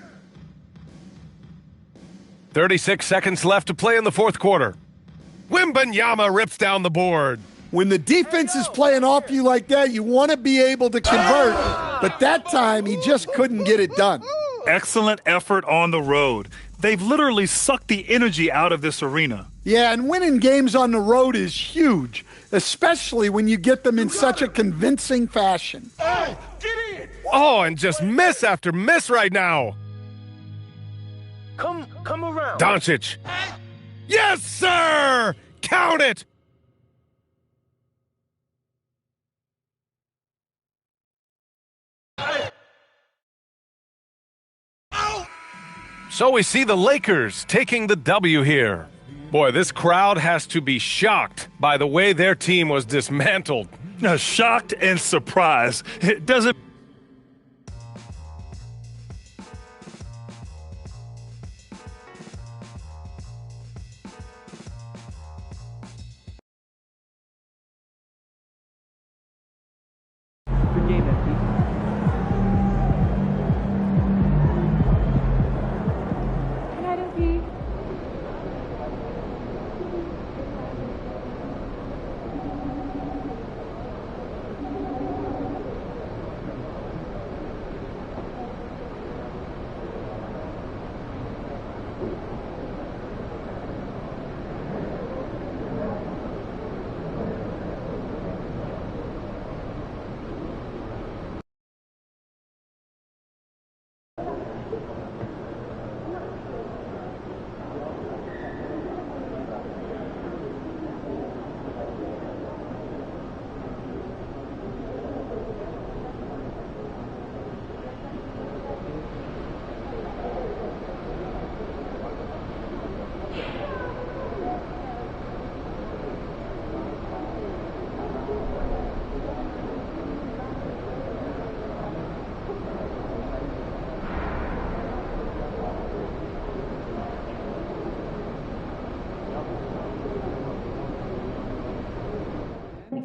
36 seconds left to play in the fourth quarter. Wembanyama rips down the board. When the defense is playing off you like that, you want to be able to convert. But that time, he just couldn't get it done. Excellent effort on the road. They've literally sucked the energy out of this arena. Yeah, and winning games on the road is huge, especially when you get them in such a convincing fashion. Hey, get in. Oh, and just miss after miss right now. Come around. Doncic. Yes, sir! Count it! So we see the Lakers taking the W here. Boy, this crowd has to be shocked by the way their team was dismantled. Shocked and surprised. It doesn't. Good game, FP. Good night, FP.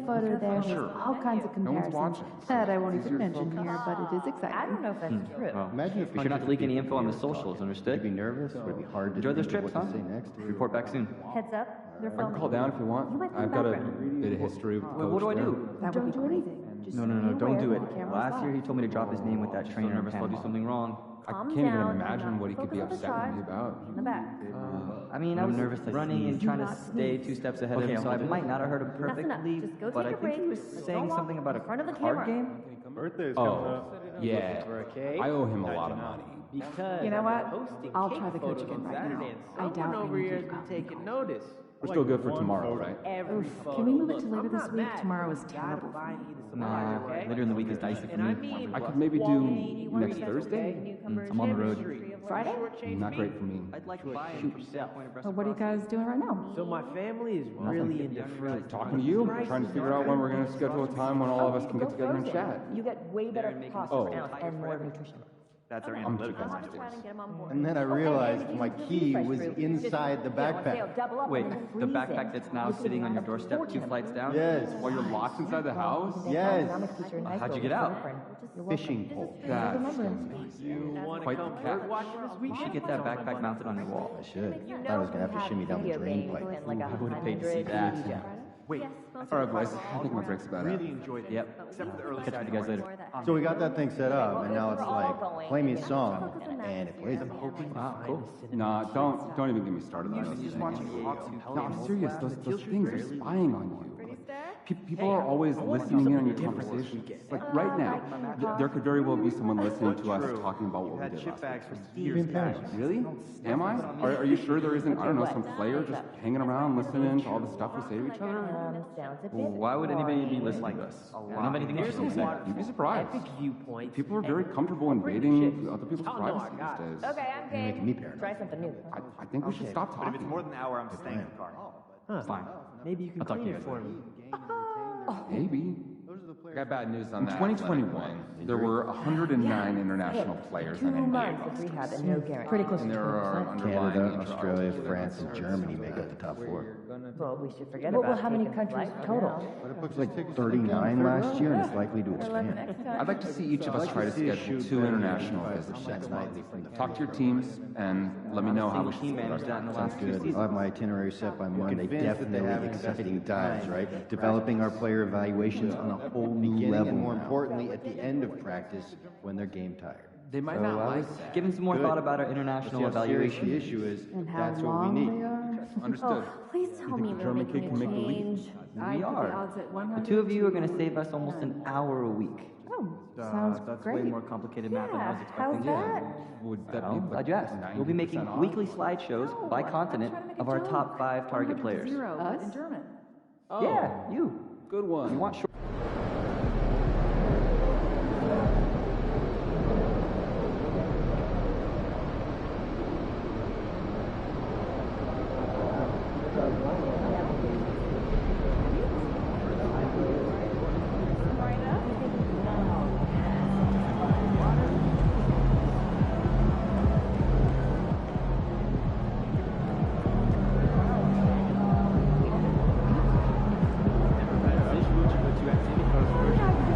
Photo there with all kinds of comparisons that I won't even mention here, but it is exciting. I don't know if that's true. Well, Imagine if be sure not to leak any info on the socials, understood? Would you be nervous? Would it be hard to Enjoy those think of trips, what huh? to say next? Report back soon. Heads up, they're I filming. can call down if you want. I've got a bit of history with the coach. What do I there. do? Don't do anything. Just No, be don't do aware it. when the camera's Last year live. he told me to drop his name with that trainer in I'll do something wrong. I Calm can't even down, imagine what he could be focus on the upset with me try. about. In the back. I mean, I was nervous running and trying to stay 2 steps ahead of him, so I might not have heard him That's enough. perfectly, Just go but take I a think he break. was Just saying don't something walk about a in front of the card camera. game. Birthday's coming Oh, up. yeah. I owe him a lot of money. You know what? I'll try the coach again right now. I doubt over any here of has you been taking notice. We're still good for tomorrow, right? Oof. Can we move it to later this week? Tomorrow is terrible. Nah, later in the week is dicey for me. I could maybe do next Thursday. I'm on the road. Friday? Not great for me. I'd like to buy a point of Well, what are you guys doing right now? So my family is really into fruit. Talking to you, trying to figure out when we're going to schedule a time when all of us can get together and chat. You get way better cost Oh. per ounce and more nutrition. That's our I'm too analytical. sensitive. And then I realized my key was inside the backpack. Wait, the backpack that's now sitting on your doorstep 2 flights down? Yes. While you're locked inside the house? Yes. How'd you get out? Fishing pole. That's You want to Quite come the catch. bird watching this You weekend? should get that backpack mounted on your wall. I should. Thought I was going to have to shimmy down the drain pipe. I would have paid to see that. Wait. All right, boys. I think my break's about up. Yep. Except for the early Catch you guys later. So we got that thing set up, and now it's like, play me a song, and it plays it. Wow, cool. Nah, don't even get me started on those things. No, I'm serious. Those things are spying on you. People are always listening in on your conversations. Like right now, there could very well be someone listening to us talking about what we did last night. Really? Am I? Are you sure there isn't, I don't know, some player just hanging around listening to all the stuff we say to each other? Why would anybody be listening to us? I don't have anything interesting to say. You'd be surprised. People are very comfortable invading other people's privacy these days. Okay, I'm game. Making me paranoid. Try something new. I think we should stop But talking. if it's more than an hour, I'm staying in the car. Fine. Maybe you can I'll talk to clean you it guys for me. Maybe. I got bad news on that. In 2021, there were 109 international players 2 on NBA months of rosters. rehab and no guarantee. Pretty close And to there are 20%. underlying Canada, interest Australia, to France, the and Germany make up the top 4. Well, we should forget Well, about how many taking countries flight total? But it looks like 39 last year, and it's likely to expand. I'd like to see each of us try to schedule 2 international visits next month. Talk to your teams and let me know how we should Team split our managed that in the time. last few Good. seasons. I'll have my itinerary set by Monday. Definitely exciting times, right? Developing our player evaluations on a whole new level. And more importantly, at the end of practice, when they're game tired. They might So not I like was that. Giving some more Good. thought about our Let's see international how serious evaluation. the issue is. And how That's what we long need. they are? Understood. Oh, please tell me they're making a change. We are. The two of you are going to save us almost an hour a week. Oh, sounds That's great. way more complicated math than I was How's expecting. that? Would that Well, glad you asked. We'll be making weekly slideshows by continent of our top 5 target players. Us? In German. Yeah, you. Good one. You want short.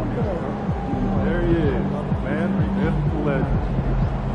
There he is, man, myth, legend.